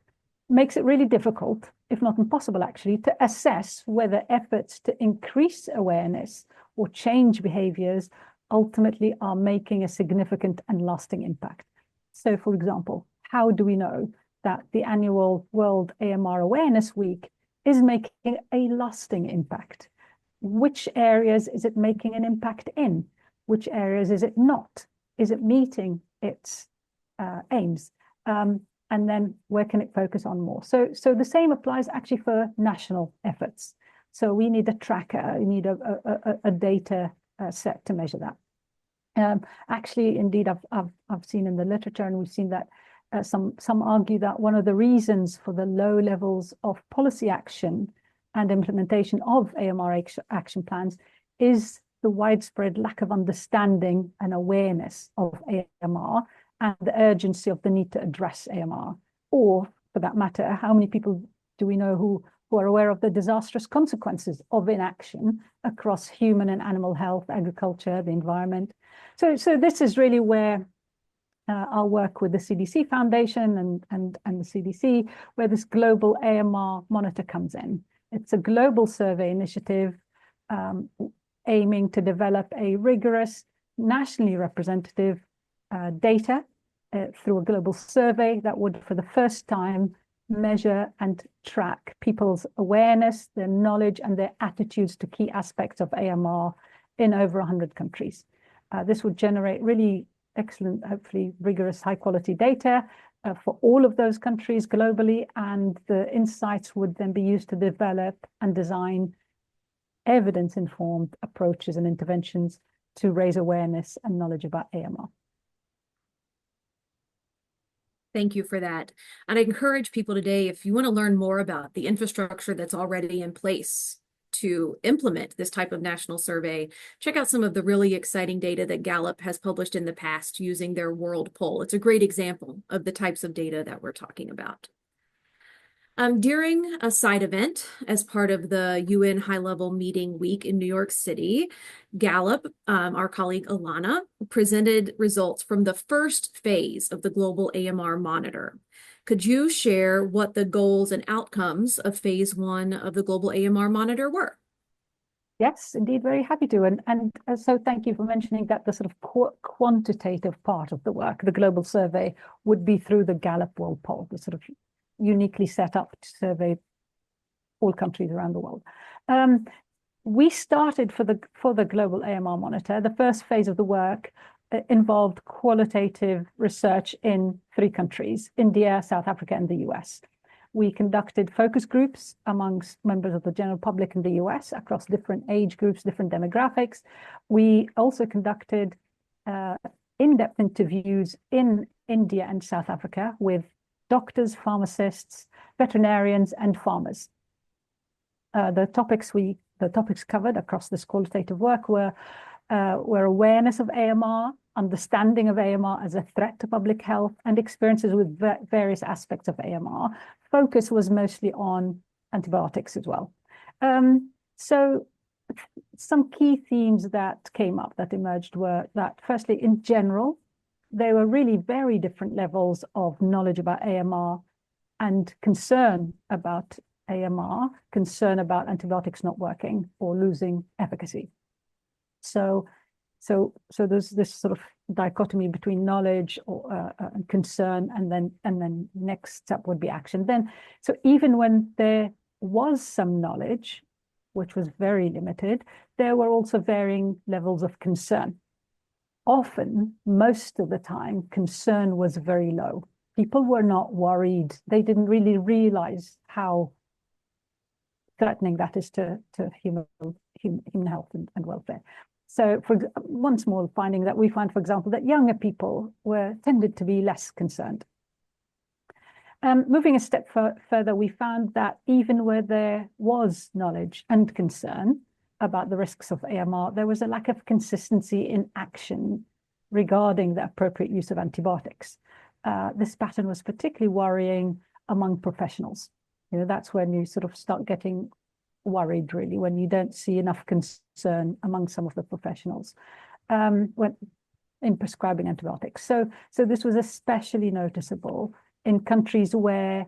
makes it really difficult if not impossible actually, to assess whether efforts to increase awareness or change behaviors ultimately are making a significant and lasting impact. So, for example, how do we know that the annual World AMR Awareness Week is making a lasting impact? Which areas is it making an impact in? Which areas is it not? Is it meeting its aims? And then where can it focus on more? So the same applies actually for national efforts. So we need a tracker, we need a data set to measure that. Actually, indeed, I've seen in the literature, and we've seen that some argue that one of the reasons for the low levels of policy action and implementation of AMR action plans is the widespread lack of understanding and awareness of AMR and the urgency of the need to address AMR. Or, for that matter, how many people do we know who are aware of the disastrous consequences of inaction across human and animal health, agriculture, the environment? So this is really where our work with the CDC Foundation and the CDC, where this global AMR monitor comes in. It's a global survey initiative aiming to develop a rigorous, nationally representative data through a global survey that would, for the first time, measure and track people's awareness, their knowledge, and their attitudes to key aspects of AMR in over 100 countries. This would generate really excellent, hopefully rigorous, high-quality data for all of those countries globally, and the insights would then be used to develop and design evidence-informed approaches and interventions to raise awareness and knowledge about AMR. Thank you for that. And I encourage people today, if you want to learn more about the infrastructure that's already in place to implement this type of national survey, check out some of the really exciting data that Gallup has published in the past using their world poll. It's a great example of the types of data that we're talking about. During a side event as part of the UN high-level meeting week in New York City, Gallup, our colleague Alana, presented results from the first phase of the global AMR monitor. Could you share what the goals and outcomes of phase 1 of the global AMR monitor were? Yes, indeed, very happy to. And so thank you for mentioning that the sort of quantitative part of the work, the global survey, would be through the Gallup World Poll, the sort of uniquely set up to survey all countries around the world. We started for the global AMR monitor. The first phase of the work involved qualitative research in 3 countries, India, South Africa, and the US. We conducted focus groups amongst members of the general public in the US across different age groups, different demographics. We also conducted in-depth interviews in India and South Africa with doctors, pharmacists, veterinarians, and farmers. The topics covered across this qualitative work were awareness of AMR, understanding of AMR as a threat to public health, and experiences with various aspects of AMR. Focus was mostly on antibiotics as well. So some key themes that came up, that emerged, were that firstly, in general, there were really very different levels of knowledge about AMR and concern about AMR, concern about antibiotics not working or losing efficacy. So there's this sort of dichotomy between knowledge or concern, and then next step would be action. So even when there was some knowledge, which was very limited, there were also varying levels of concern. Often, most of the time, concern was very low. People were not worried. They didn't really realize how threatening that is to human health and welfare. So one small finding that we find, for example, that younger people tended to be less concerned. Moving a step further, we found that even where there was knowledge and concern about the risks of AMR, there was a lack of consistency in action regarding the appropriate use of antibiotics. This pattern was particularly worrying among professionals. That's when you sort of start getting worried, really, when you don't see enough concern among some of the professionals when in prescribing antibiotics. So this was especially noticeable in countries where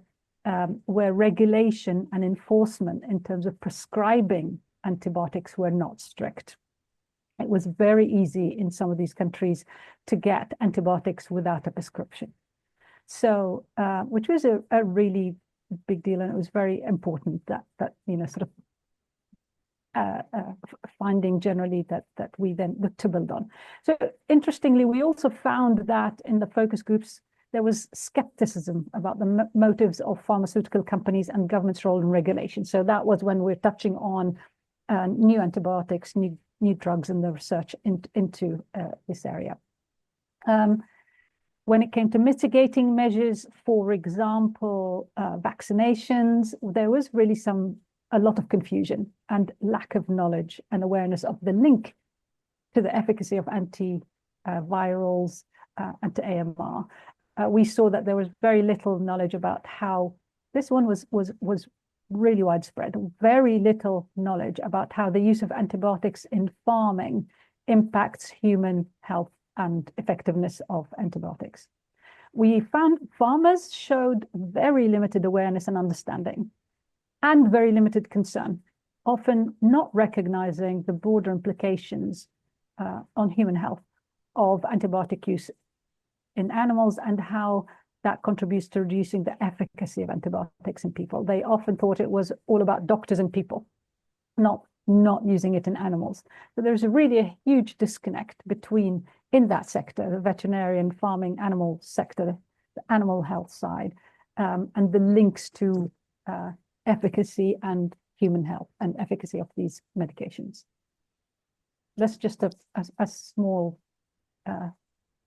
where regulation and enforcement in terms of prescribing antibiotics were not strict. It was very easy in some of these countries to get antibiotics without a prescription. So, which was a really big deal, and it was very important that sort of finding generally that we then looked to build on. So interestingly, we also found that in the focus groups, there was skepticism about the motives of pharmaceutical companies and government's role in regulation. So that was when we're touching on new antibiotics, new drugs, and the research into this area. When it came to mitigating measures, for example, vaccinations, there was really a lot of confusion and lack of knowledge and awareness of the link to the efficacy of antivirals and to AMR. We saw that there was very little knowledge about how this one was really widespread. Very little knowledge about how the use of antibiotics in farming impacts human health and effectiveness of antibiotics. We found farmers showed very limited awareness and understanding, and very limited concern, often not recognizing the broader implications on human health of antibiotic use in animals and how that contributes to reducing the efficacy of antibiotics in people. They often thought it was all about doctors and people, not using it in animals. So there's really a huge disconnect between, in that sector, the veterinarian, farming, animal sector, the animal health side, and the links to efficacy and human health and efficacy of these medications. That's just a small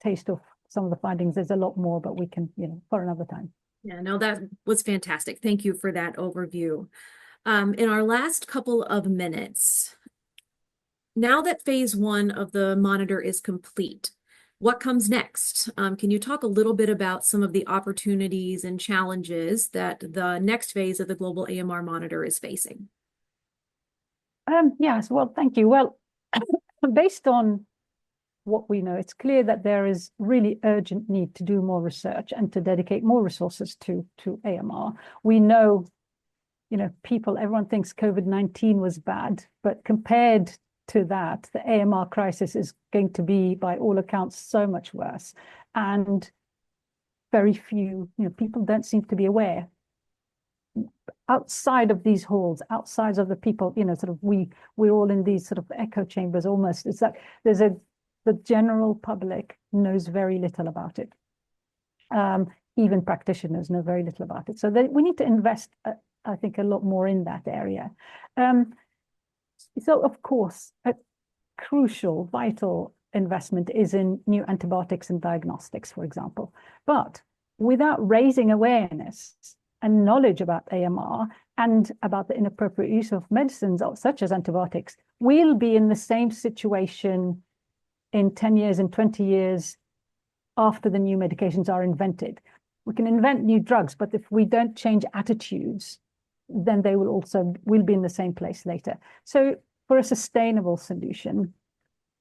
taste of some of the findings. There's a lot more, but we can, for another time. Yeah, no, that was fantastic. Thank you for that overview. In our last couple of minutes, now that phase 1 of the monitor is complete, what comes next? Can you talk a little bit about some of the opportunities and challenges that the next phase of the global AMR monitor is facing? Yes, well, thank you. Well, based on what we know, it's clear that there is really urgent need to do more research and to dedicate more resources to AMR. We know, everyone thinks COVID-19 was bad, but compared to that, the AMR crisis is going to be, by all accounts, so much worse. And very few, people don't seem to be aware. Outside of these halls, outside of the people, we're all in these sort of echo chambers almost. It's like the general public knows very little about it. Even practitioners know very little about it. So we need to invest, I think, a lot more in that area. So, of course, a crucial, vital investment is in new antibiotics and diagnostics, for example. But without raising awareness and knowledge about AMR and about the inappropriate use of medicines such as antibiotics, we'll be in the same situation in 10 years and 20 years after the new medications are invented. We can invent new drugs, but if we don't change attitudes, then they will be in the same place later. So for a sustainable solution,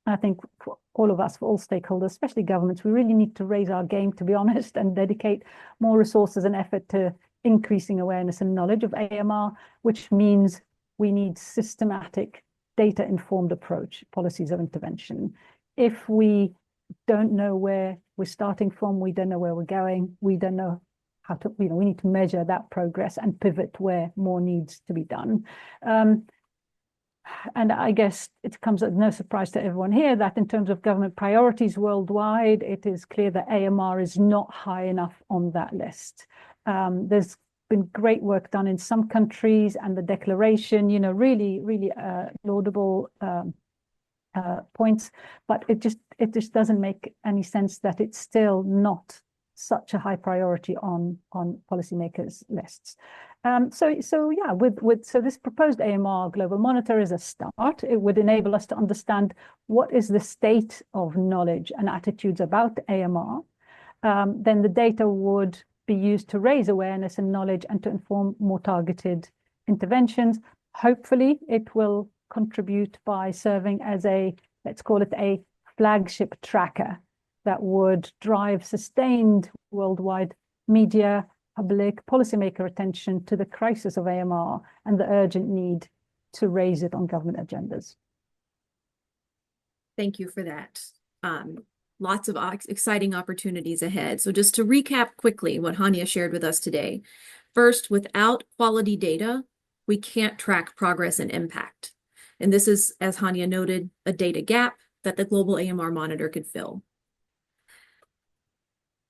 I think for all of us, for all stakeholders, especially governments, we really need to raise our game, to be honest, and dedicate more resources and effort to increasing awareness and knowledge of AMR, which means we need systematic, data-informed approach, policies of intervention. If we don't know where we're starting from, we don't know where we're going, we don't know how to, we need to measure that progress and pivot where more needs to be done. And I guess it comes as no surprise to everyone here that in terms of government priorities worldwide, it is clear that AMR is not high enough on that list. There's been great work done in some countries, and the declaration, really laudable points, but it just doesn't make any sense that it's still not such a high priority on policymakers' lists. So this proposed AMR global monitor is a start. It would enable us to understand what is the state of knowledge and attitudes about AMR. Then the data would be used to raise awareness and knowledge and to inform more targeted interventions. Hopefully, it will contribute by serving as let's call it a flagship tracker that would drive sustained worldwide media public policymaker attention to the crisis of AMR and the urgent need to raise it on government agendas. Thank you for that. Lots of exciting opportunities ahead. So just to recap quickly what Hania shared with us today. First, without quality data, we can't track progress and impact. And this is, as Hania noted, a data gap that the Global AMR Monitor could fill.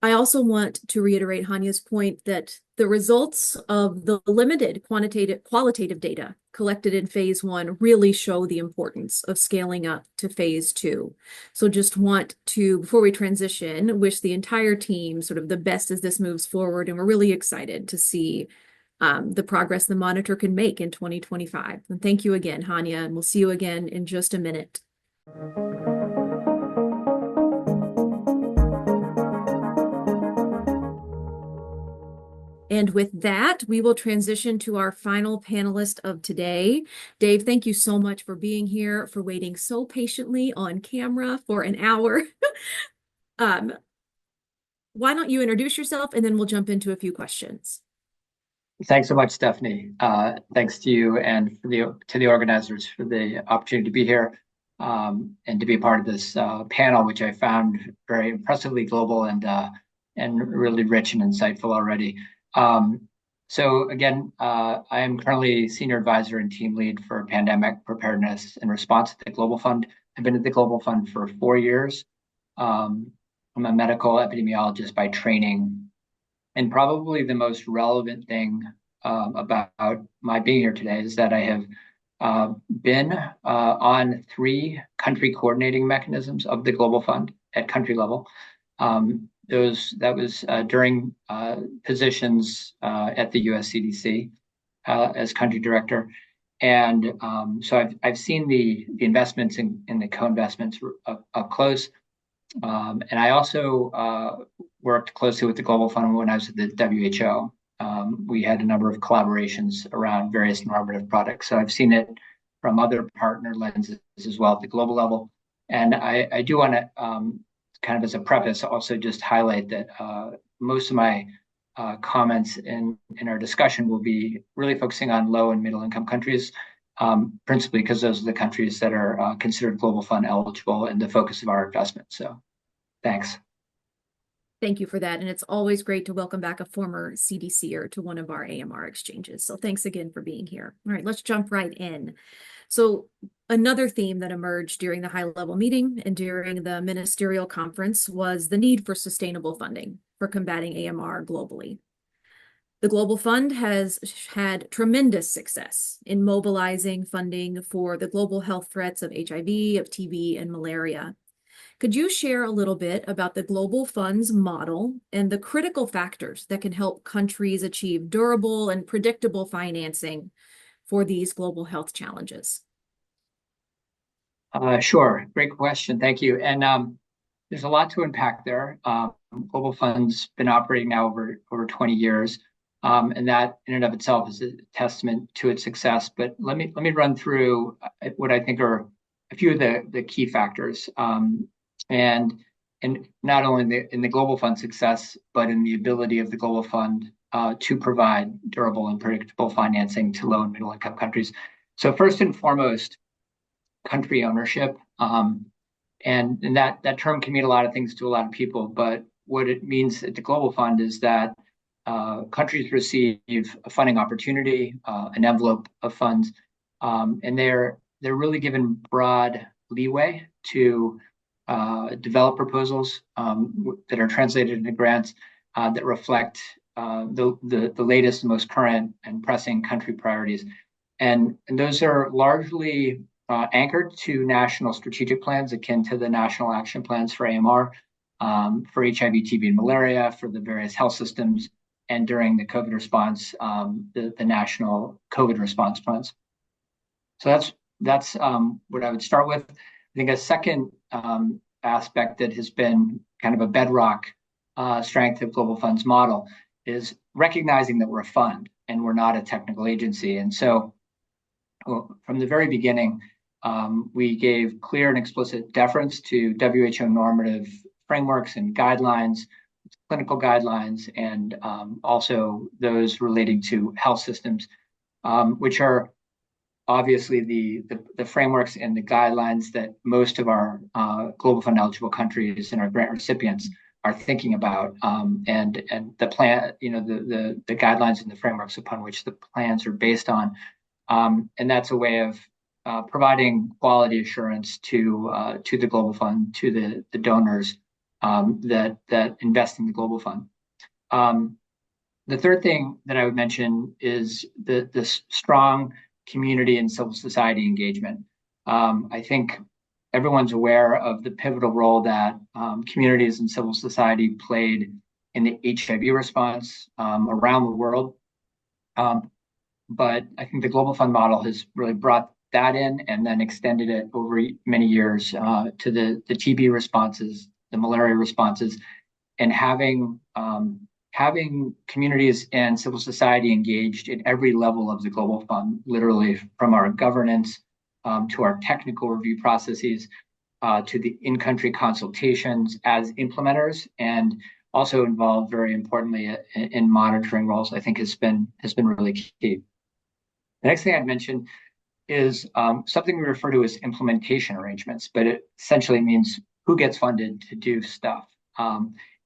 I also want to reiterate Hania's point that the results of the limited qualitative data collected in phase 1 really show the importance of scaling up to phase 2. So just want to, before we transition, wish the entire team sort of the best as this moves forward. And we're really excited to see the progress the monitor can make in 2025. And thank you again, Hania, and we'll see you again in just a minute. And with that, we will transition to our final panelist of today. Dave, thank you so much for being here, for waiting so patiently on camera for an hour. Why don't you introduce yourself, and then we'll jump into a few questions. Thanks so much, Stephanie. Thanks to you and to the organizers for the opportunity to be here and to be a part of this panel, which I found very impressively global and really rich and insightful already. So again, I am currently Senior Advisor and Team Lead for Pandemic Preparedness and Response at the Global Fund. I've been at the Global Fund for 4 years. I'm a medical epidemiologist by training, and probably the most relevant thing about my being here today is that I have been on 3 country coordinating mechanisms of the Global Fund at country level. That was during positions at the US CDC as country director. And so I've seen the investments in the co-investments up close. And I also worked closely with the Global Fund when I was at the WHO. We had a number of collaborations around various normative products. So I've seen it from other partner lenses as well at the global level. And I do want to kind of as a preface, also just highlight that most of my comments in our discussion will be really focusing on low and middle income countries, principally because those are the countries that are considered Global Fund eligible and the focus of our investment. So thanks. Thank you for that. And it's always great to welcome back a former CDCer to one of our AMR exchanges. So thanks again for being here. All right, let's jump right in. So another theme that emerged during the high-level meeting and during the Ministerial conference was the need for sustainable funding for combating AMR globally. The Global Fund has had tremendous success in mobilizing funding for the global health threats of HIV, of TB, and malaria. Could you share a little bit about the Global Fund's model and the critical factors that can help countries achieve durable and predictable financing for these global health challenges? Sure. Great question. Thank you. And there's a lot to unpack there. Global Fund's been operating now over 20 years. And that in and of itself is a testament to its success. But let me run through what I think are a few of the key factors. And not only in the Global Fund success, but in the ability of the Global Fund to provide durable and predictable financing to low and middle income countries. So first and foremost, country ownership. And that term can mean a lot of things to a lot of people, but what it means at the Global Fund is that countries receive a funding opportunity, an envelope of funds, and they're really given broad leeway to develop proposals that are translated into grants that reflect the latest and most current and pressing country priorities. And those are largely anchored to national strategic plans akin to the national action plans for AMR, for HIV, TB, and malaria, for the various health systems, and during the COVID response, the national COVID response plans. So that's what I would start with. I think a second aspect that has been kind of a bedrock strength of Global Fund's model is recognizing that we're a fund and we're not a technical agency. And so from the very beginning, we gave clear and explicit deference to WHO normative frameworks and guidelines, clinical guidelines and also those relating to health systems, which are obviously the frameworks and the guidelines that most of our Global Fund eligible countries and our grant recipients are thinking about, and the plan, the guidelines and the frameworks upon which the plans are based on, and that's a way of providing quality assurance to the Global Fund, to the donors that invest in the Global Fund. The third thing that I would mention is the strong community and civil society engagement. I think everyone's aware of the pivotal role that communities and civil society played in the HIV response around the world. But I think the Global Fund model has really brought that in and then extended it over many years to the TB responses, the malaria responses, and having communities and civil society engaged at every level of the Global Fund, literally from our governance to our technical review processes, to the in-country consultations as implementers, and also involved very importantly in monitoring roles, I think has been really key. The next thing I'd mention is something we refer to as implementation arrangements, but it essentially means who gets funded to do stuff.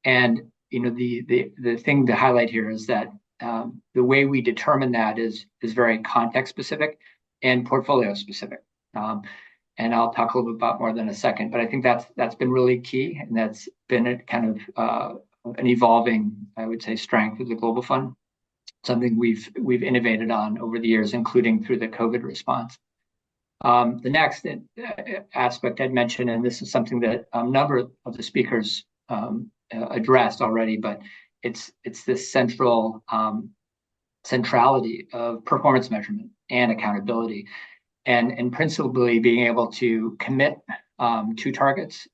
And the thing to highlight here is that the way we determine that is very context specific and portfolio specific. And I'll talk a little bit about more than a second, but I think that's been really key, and that's been a kind of an evolving, I would say, strength of the Global Fund. Something we've innovated on over the years, including through the COVID response. The next aspect I'd mention, and this is something that a number of the speakers addressed already, but it's this centrality of performance measurement and accountability, and principally being able to commit to targets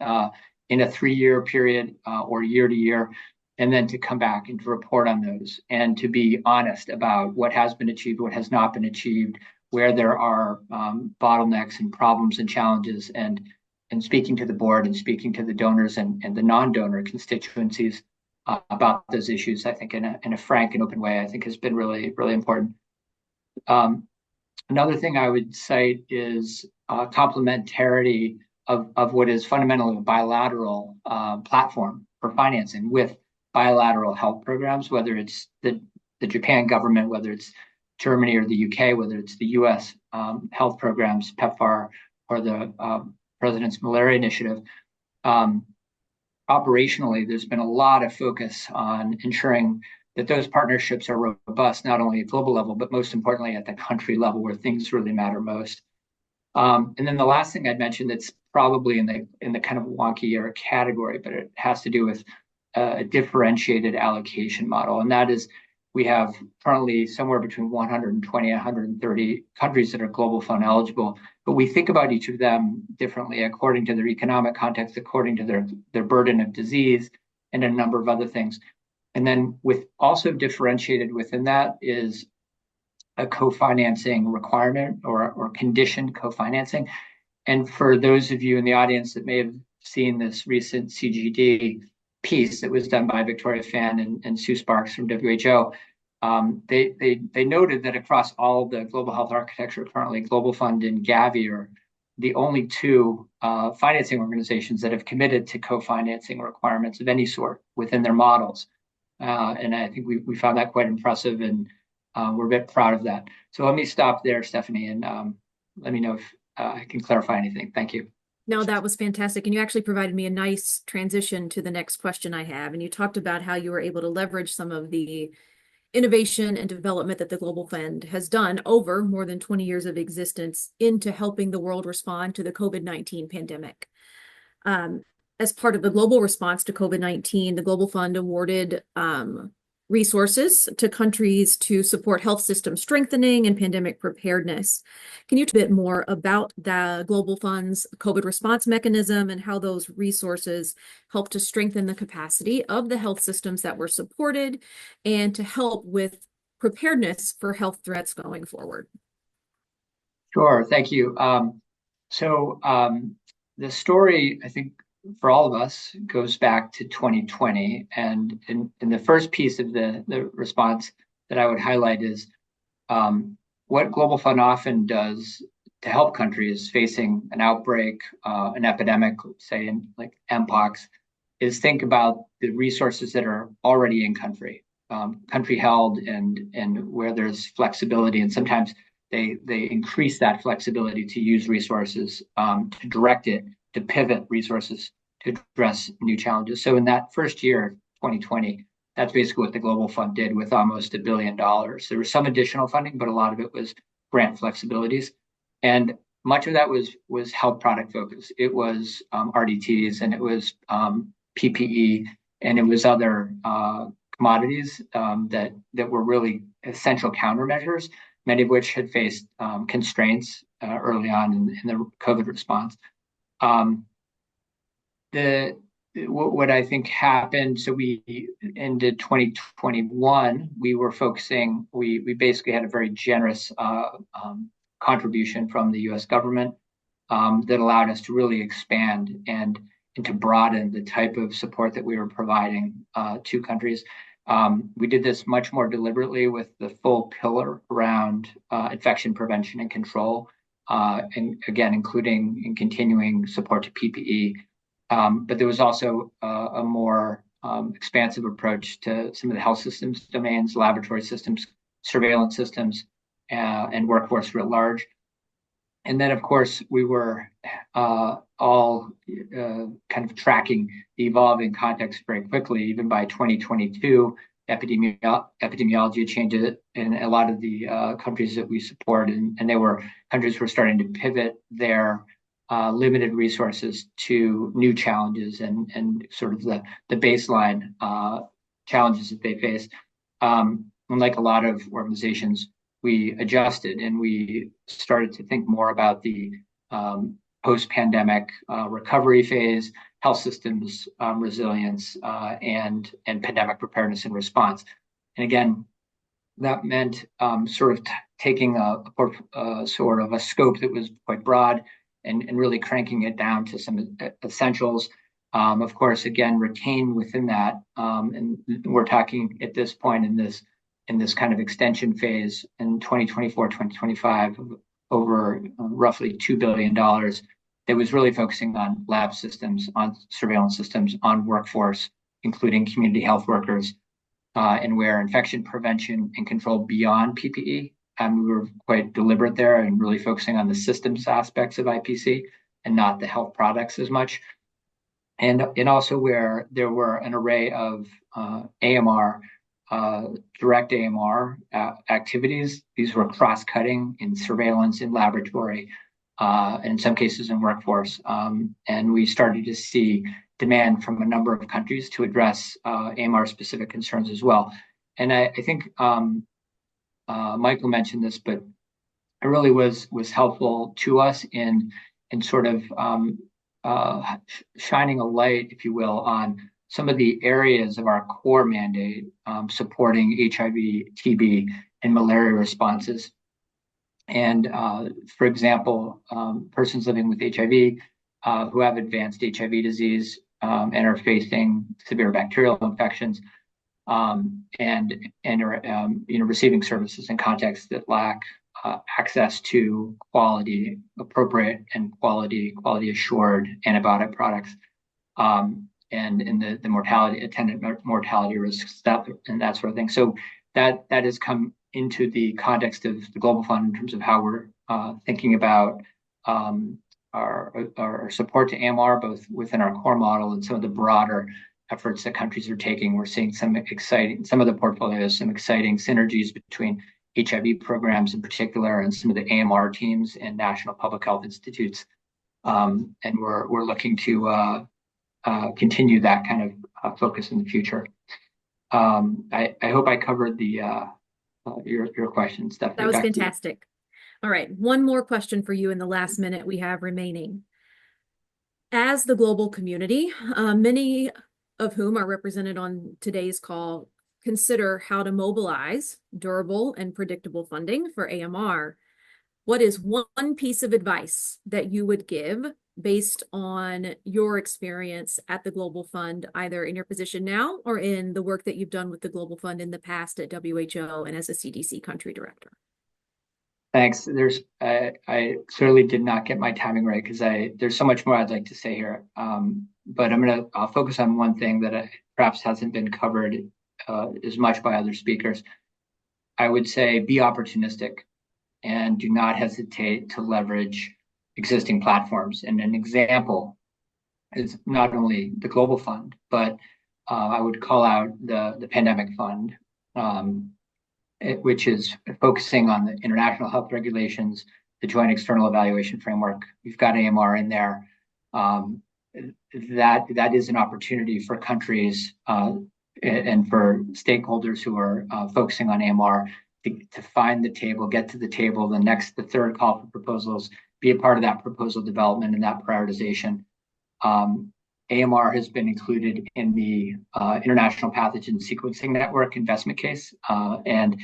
in a 3-year period or year to year, and then to come back and to report on those and to be honest about what has been achieved, what has not been achieved, where there are bottlenecks and problems and challenges, and speaking to the board and speaking to the donors and the non-donor constituencies about those issues, I think in a frank and open way, I think has been really, really important. Another thing I would cite is complementarity of what is fundamentally a bilateral platform for financing with bilateral health programs, whether it's the Japan government, whether it's Germany or the UK, whether it's the US health programs, PEPFAR, or the President's Malaria Initiative. Operationally, there's been a lot of focus on ensuring that those partnerships are robust, not only at global level, but most importantly at the country level where things really matter most. And then the last thing I'd mention that's probably in the kind of wonky category, but it has to do with a differentiated allocation model. And that is, we have currently somewhere between 120 and 130 countries that are Global Fund eligible, but we think about each of them differently according to their economic context, according to their burden of disease, and a number of other things. And then with also differentiated within that is a co-financing requirement or conditioned co-financing. And for those of you in the audience that may have seen this recent CGD piece that was done by Victoria Fan and Sue Sparks from WHO, they noted that across all the global health architecture currently, Global Fund and Gavi are the only two financing organizations that have committed to co-financing requirements of any sort within their models. And I think we found that quite impressive, and we're a bit proud of that. So let me stop there, Stephanie, and let me know if I can clarify anything. Thank you. No, that was fantastic. And you actually provided me a nice transition to the next question I have. And you talked about how you were able to leverage some of the innovation and development that the Global Fund has done over more than 20 years of existence into helping the world respond to the COVID-19 pandemic. As part of the global response to COVID-19, the Global Fund awarded resources to countries to support health system strengthening and pandemic preparedness. Can you talk a bit more about the Global Fund's COVID response mechanism and how those resources help to strengthen the capacity of the health systems that were supported and to help with preparedness for health threats going forward? Sure, thank you. The story, I think, for all of us goes back to 2020. And in the first piece of the response that I would highlight is what Global Fund often does to help countries facing an outbreak, an epidemic, say in like Mpox, is think about the resources that are already in country, country held, and where there's flexibility. And sometimes they increase that flexibility to use resources, to direct it, to pivot resources to address new challenges. So in that first year, 2020, that's basically what the Global Fund did with almost $1 billion. There was some additional funding, but a lot of it was grant flexibilities. And much of that was health product focused. It was RDTs, and it was PPE, and it was other commodities that were really essential countermeasures, many of which had faced constraints early on in the COVID response. What I think happened, so we ended 2021, we were focusing, we basically had a very generous contribution from the US government that allowed us to really expand and to broaden the type of support that we were providing to countries. We did this much more deliberately with the full pillar around infection prevention and control, and again, including and continuing support to PPE. But there was also a more expansive approach to some of the health systems domains, laboratory systems, surveillance systems, and workforce writ large. And then, of course, we were all kind of tracking the evolving context very quickly. Even by 2022, epidemiology changed in a lot of the countries that we support, and countries were starting to pivot their limited resources to new challenges and sort of the baseline challenges that they face. Unlike a lot of organizations, we adjusted and we started to think more about the post-pandemic recovery phase, health systems resilience, and pandemic preparedness and response. And again, that meant sort of taking a sort of a scope that was quite broad and really cranking it down to some essentials. Of course, again, retain within that, and we're talking at this point in this kind of extension phase in 2024, 2025, over roughly $2 billion that was really focusing on lab systems, on surveillance systems, on workforce, including community health workers, and where infection prevention and control beyond PPE. We were quite deliberate there and really focusing on the systems aspects of IPC and not the health products as much. And also where there were an array of AMR, direct AMR activities. These were cross-cutting in surveillance, in laboratory, and in some cases in workforce. And we started to see demand from a number of countries to address AMR-specific concerns as well. And I think Michael mentioned this, but it really was helpful to us in sort of shining a light, if you will, on some of the areas of our core mandate, supporting HIV, TB, and malaria responses. And for example, persons living with HIV who have advanced HIV disease and are facing severe bacterial infections, and are receiving services in contexts that lack access to quality, appropriate, and quality assured antibiotic products, and in the attendant mortality risks, and that sort of thing. So that has come into the context of the Global Fund in terms of how we're thinking about our support to AMR, both within our core model and some of the broader efforts that countries are taking. We're seeing some of the portfolios, some exciting synergies between HIV programs in particular and some of the AMR teams and national public health institutes. And we're looking to continue that kind of focus in the future. I hope I covered your questions, Stephanie. That was fantastic. All right, one more question for you in the last minute we have remaining. As the global community, many of whom are represented on today's call, consider how to mobilize durable and predictable funding for AMR. What is one piece of advice that you would give based on your experience at the Global Fund, either in your position now or in the work that you've done with the Global Fund in the past at WHO and as a CDC country director? Thanks. I clearly did not get my timing right because there's so much more I'd like to say here. But I'll focus on one thing that perhaps hasn't been covered as much by other speakers. I would say be opportunistic and do not hesitate to leverage existing platforms. And an example is not only the Global Fund, but I would call out the Pandemic Fund, which is focusing on the international health regulations, the Joint External Evaluation Framework. We've got AMR in there. That is an opportunity for countries and for stakeholders who are focusing on AMR to find the table, get to the table, the third call for proposals, be a part of that proposal development and that prioritization. AMR has been included in the International Pathogen Sequencing Network investment case, and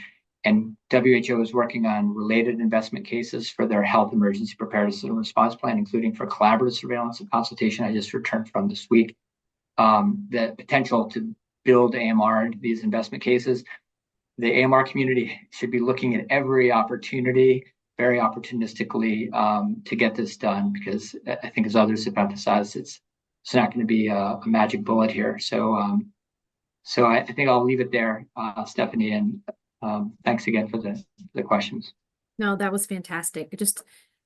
WHO is working on related investment cases for their health emergency preparedness and response plan, including for collaborative surveillance and consultation I just returned from this week. The potential to build AMR into these investment cases. The AMR community should be looking at every opportunity very opportunistically to get this done, because I think, as others have emphasized, it's not going to be a magic bullet here. So I think I'll leave it there, Stephanie, and thanks again for the questions. No, that was fantastic. I just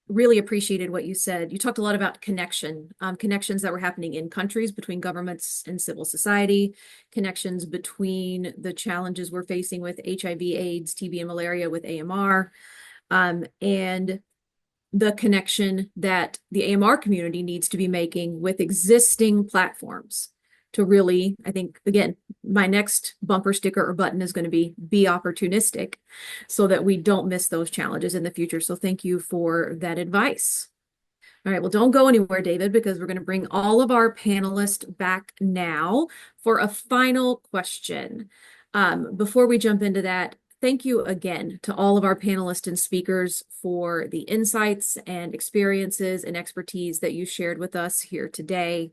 really appreciated what you said. You talked a lot about connections that were happening in countries between governments and civil society, connections between the challenges we're facing with HIV, AIDS, TB, and malaria with AMR, and the connection that the AMR community needs to be making with existing platforms to really, I think, again, my next bumper sticker or button is going to be opportunistic so that we don't miss those challenges in the future. So thank you for that advice. All right, well, don't go anywhere, David, because we're going to bring all of our panelists back now for a final question. Before we jump into that, thank you again to all of our panelists and speakers for the insights and experiences and expertise that you shared with us here today.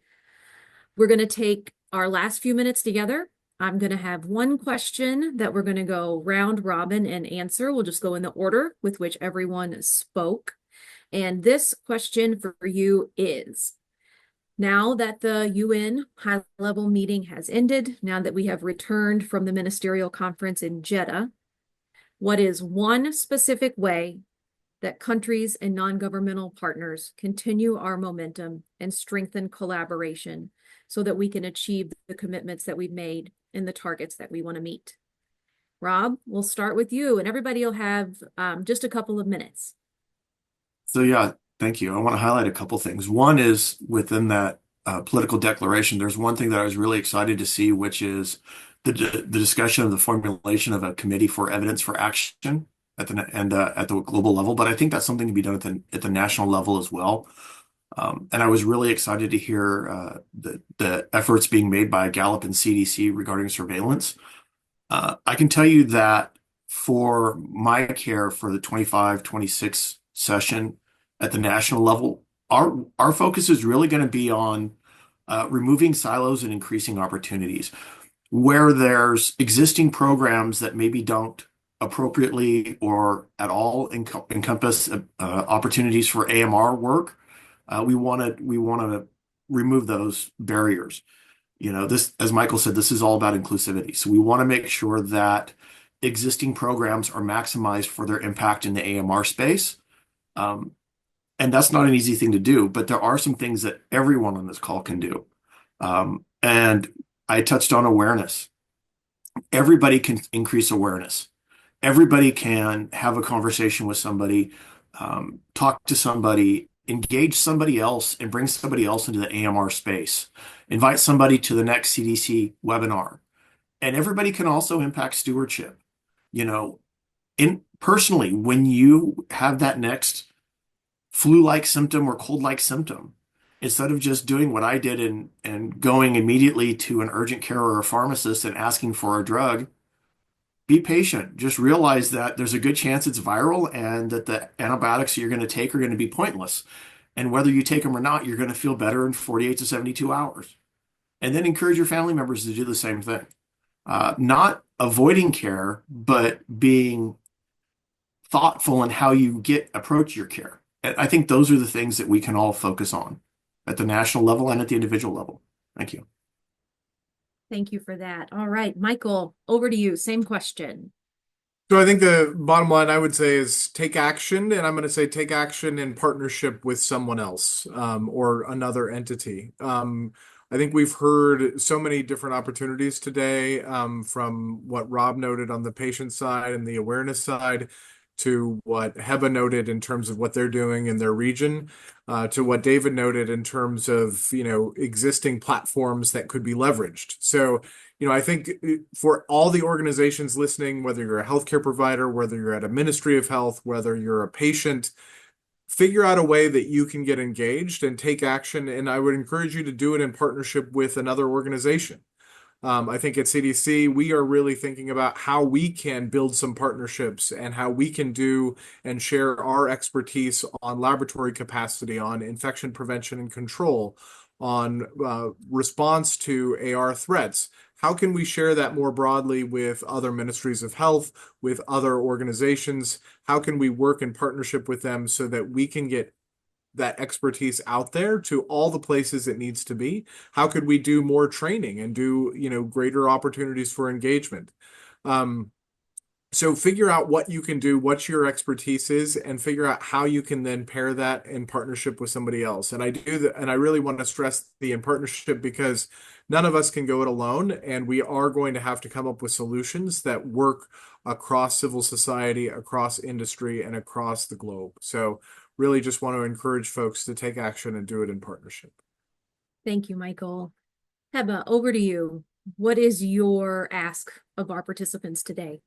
We're going to take our last few minutes together. I'm going to have one question that we're going to go round robin and answer. We'll just go in the order with which everyone spoke. And this question for you is, now that the UN high-level meeting has ended, now that we have returned from the Ministerial Conference in Jeddah, what is one specific way that countries and non-governmental partners continue our momentum and strengthen collaboration so that we can achieve the commitments that we've made and the targets that we want to meet? Rob, we'll start with you, and everybody will have just a couple of minutes. So yeah, thank you. I want to highlight a couple things. One is within that political declaration, there's one thing that I was really excited to see, which is the discussion of the formulation of a committee for evidence for action at the global level. But I think that's something to be done at the national level as well. And I was really excited to hear the efforts being made by Gallup and CDC regarding surveillance. I can tell you that for my care for the 25-26 session at the national level, our focus is really going to be on removing silos and increasing opportunities. Where there's existing programs that maybe don't appropriately or at all encompass opportunities for AMR work, we want to remove those barriers. You know, this, as Michael said, this is all about inclusivity. So we want to make sure that existing programs are maximized for their impact in the AMR space. And that's not an easy thing to do, but there are some things that everyone on this call can do. And I touched on awareness. Everybody can increase awareness. Everybody can have a conversation with somebody, talk to somebody, engage somebody else, and bring somebody else into the AMR space. Invite somebody to the next CDC webinar. And everybody can also impact stewardship. You know, personally, when you have that next flu-like symptom or cold-like symptom, instead of just doing what I did and going immediately to an urgent care or a pharmacist and asking for a drug, be patient. Just realize that there's a good chance it's viral and that the antibiotics you're going to take are going to be pointless. And whether you take them or not, you're going to feel better in 48 to 72 hours. And then encourage your family members to do the same thing. Not avoiding care, but being thoughtful in how you approach your care. And I think those are the things that we can all focus on at the national level and at the individual level. Thank you. Thank you for that. All right, Michael, over to you. Same question. So I think the bottom line I would say is take action, and I'm going to say take action in partnership with someone else, or another entity. I think we've heard so many different opportunities today, from what Rob noted on the patient side and the awareness side, to what Heba noted in terms of what they're doing in their region, to what David noted in terms of, existing platforms that could be leveraged. So, I think for all the organizations listening, whether you're a healthcare provider, whether you're at a Ministry of Health, whether you're a patient, figure out a way that you can get engaged and take action. And I would encourage you to do it in partnership with another organization. I think at CDC, we are really thinking about how we can build some partnerships and how we can do and share our expertise on laboratory capacity, on infection prevention and control, on response to AR threats. How can we share that more broadly with other ministries of health, with other organizations? How can we work in partnership with them so that we can get that expertise out there to all the places it needs to be? How could we do more training and do, greater opportunities for engagement? So figure out what you can do, what your expertise is, and figure out how you can then pair that in partnership with somebody else. And I do that, and I really want to stress the in partnership, because none of us can go it alone, and we are going to have to come up with solutions that work across civil society, across industry, and across the globe. So really just want to encourage folks to take action and do it in partnership. Thank you, Michael. Heba, over to you. What is your ask of our participants today?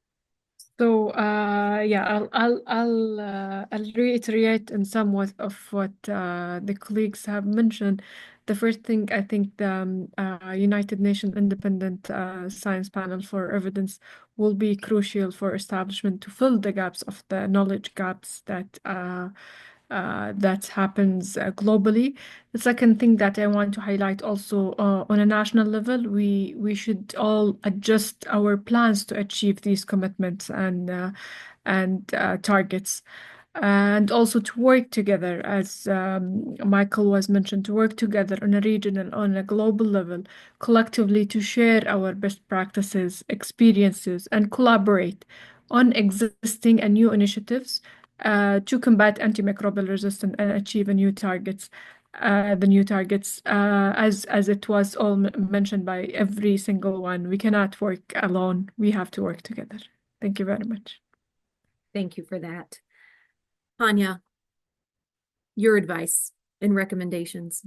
So yeah, I'll reiterate in somewhat of what the colleagues have mentioned. The first thing, I think the United Nations Independent Science Panel for Evidence will be crucial for establishment to fill the gaps of the knowledge gaps that happens globally. The second thing that I want to highlight also, on a national level, we should all adjust our plans to achieve these commitments and targets, and also to work together, as Michael was mentioned, to work together on a regional, on a global level, collectively to share our best practices, experiences, and collaborate on existing and new initiatives to combat antimicrobial resistance and achieve the new targets, as it was all mentioned by every single one. We cannot work alone. We have to work together. Thank you very much. Thank you for that. Hanya, your advice and recommendations.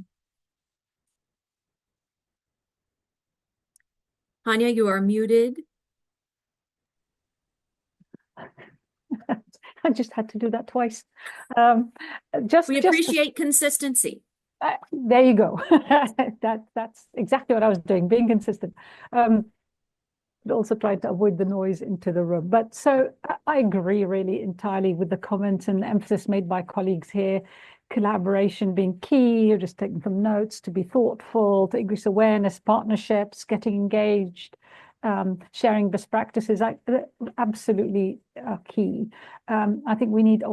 Hanya, you are muted. I just had to do that twice. We appreciate consistency. There you go. That's exactly what I was doing, being consistent. But also trying to avoid the noise into the room. But so I agree really entirely with the comments and the emphasis made by colleagues here. Collaboration being key. You're just taking some notes, to be thoughtful, to increase awareness, partnerships, getting engaged, sharing best practices, absolutely key. I think we need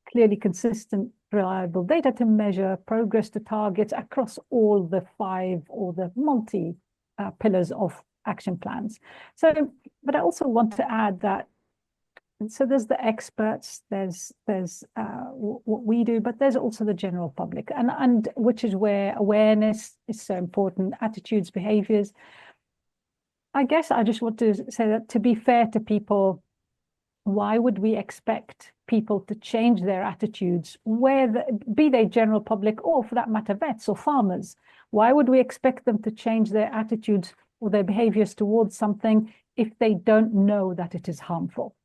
clearly consistent, reliable data to measure progress to targets across all the 5 or the multi pillars of action plans. So, but I also want to add that, so there's the experts, there's what we do, but there's also the general public, and which is where awareness is so important, attitudes, behaviors. I guess I just want to say that, to be fair to people, why would we expect people to change their attitudes, be they general public or, for that matter, vets or farmers? Why would we expect them to change their attitudes or their behaviors towards something if they don't know that it is harmful?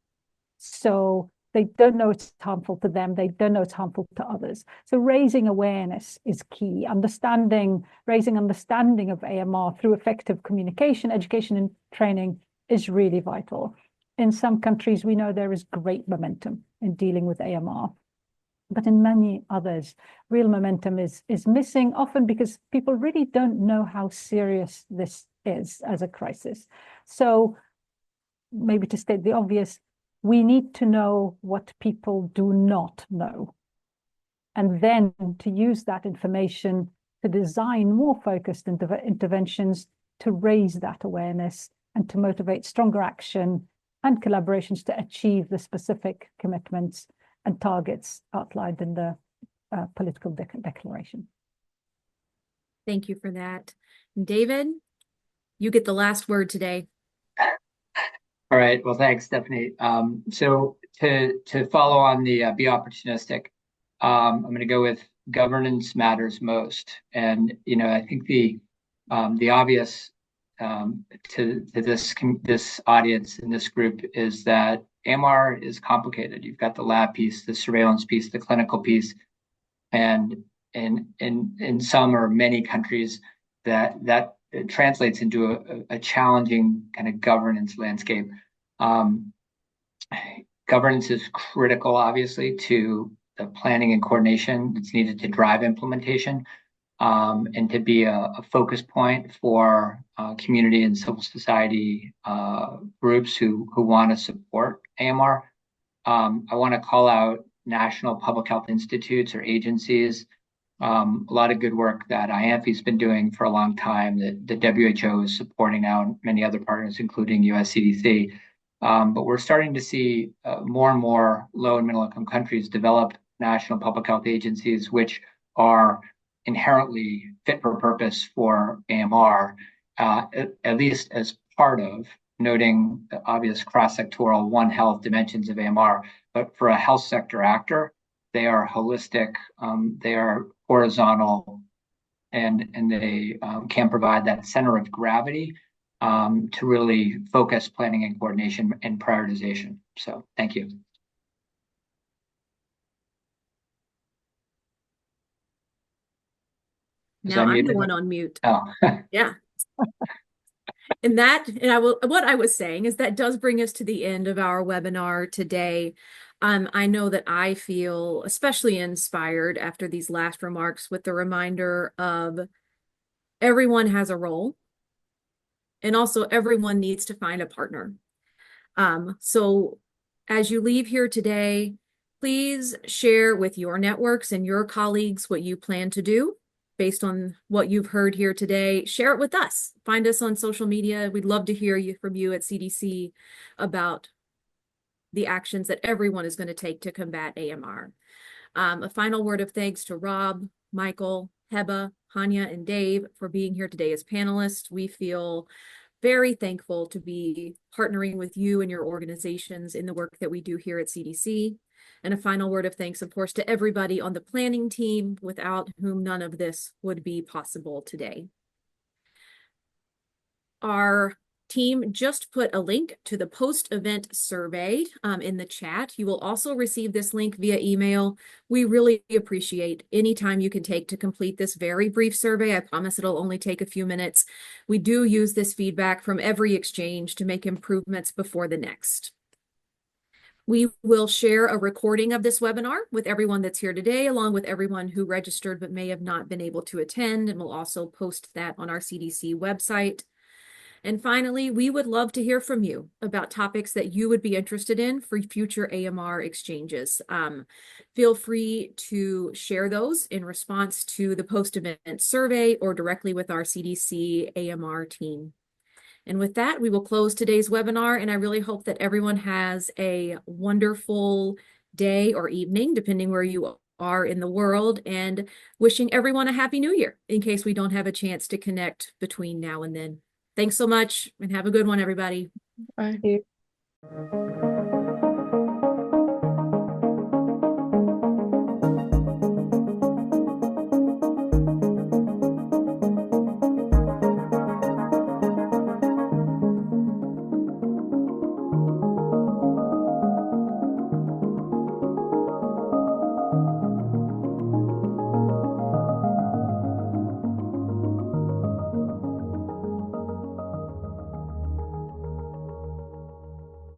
So they don't know it's harmful to them. They don't know it's harmful to others. So raising awareness is key. Raising understanding of AMR through effective communication, education, and training is really vital. In some countries, we know there is great momentum in dealing with AMR. But in many others, real momentum is missing, often because people really don't know how serious this is as a crisis. So maybe to state the obvious, we need to know what people do not know, and then to use that information to design more focused interventions to raise that awareness and to motivate stronger action and collaborations to achieve the specific commitments and targets outlined in the political declaration. Thank you for that. And David, you get the last word today. All right. Well, thanks, Stephanie. So to follow on the be opportunistic, I'm going to go with governance matters most. And I think the obvious to this audience and this group is that AMR is complicated. You've got the lab piece, the surveillance piece, the clinical piece, and in some or many countries that it translates into a challenging kind of governance landscape. Governance is critical, obviously, to the planning and coordination that's needed to drive implementation, and to be a focus point for community and civil society groups who want to support AMR. I want to call out national public health institutes or agencies. A lot of good work that IANFI's been doing for a long time, that the WHO is supporting now, and many other partners, including US CDC. But we're starting to see more and more low and middle income countries develop national public health agencies, which are inherently fit for purpose for AMR, at least as part of noting the obvious cross-sectoral One Health dimensions of AMR. But for a health sector actor, they are holistic, they are horizontal, and they can provide that center of gravity to really focus planning and coordination and prioritization. So thank you. Now I'm the one on mute. Oh. Yeah. And what I was saying is that does bring us to the end of our webinar today. I know that I feel especially inspired after these last remarks with the reminder of everyone has a role, and also everyone needs to find a partner. So as you leave here today, please share with your networks and your colleagues what you plan to do based on what you've heard here today. Share it with us. Find us on social media. We'd love to hear from you at CDC about the actions that everyone is going to take to combat AMR. A final word of thanks to Rob, Michael, Heba, Hanya, and Dave for being here today as panelists. We feel very thankful to be partnering with you and your organizations in the work that we do here at CDC. And a final word of thanks, of course, to everybody on the planning team, without whom none of this would be possible today. Our team just put a link to the post-event survey in the chat. You will also receive this link via email. We really appreciate any time you can take to complete this very brief survey. I promise it'll only take a few minutes. We do use this feedback from every exchange to make improvements before the next. We will share a recording of this webinar with everyone that's here today, along with everyone who registered but may have not been able to attend, and we'll also post that on our CDC website. And finally, we would love to hear from you about topics that you would be interested in for future AMR exchanges. Feel free to share those in response to the post-event survey or directly with our CDC AMR team. And with that, we will close today's webinar, and I really hope that everyone has a wonderful day or evening, depending where you are in the world, and wishing everyone a Happy New Year in case we don't have a chance to connect between now and then. Thanks so much, and have a good one, everybody. Bye. Thank you.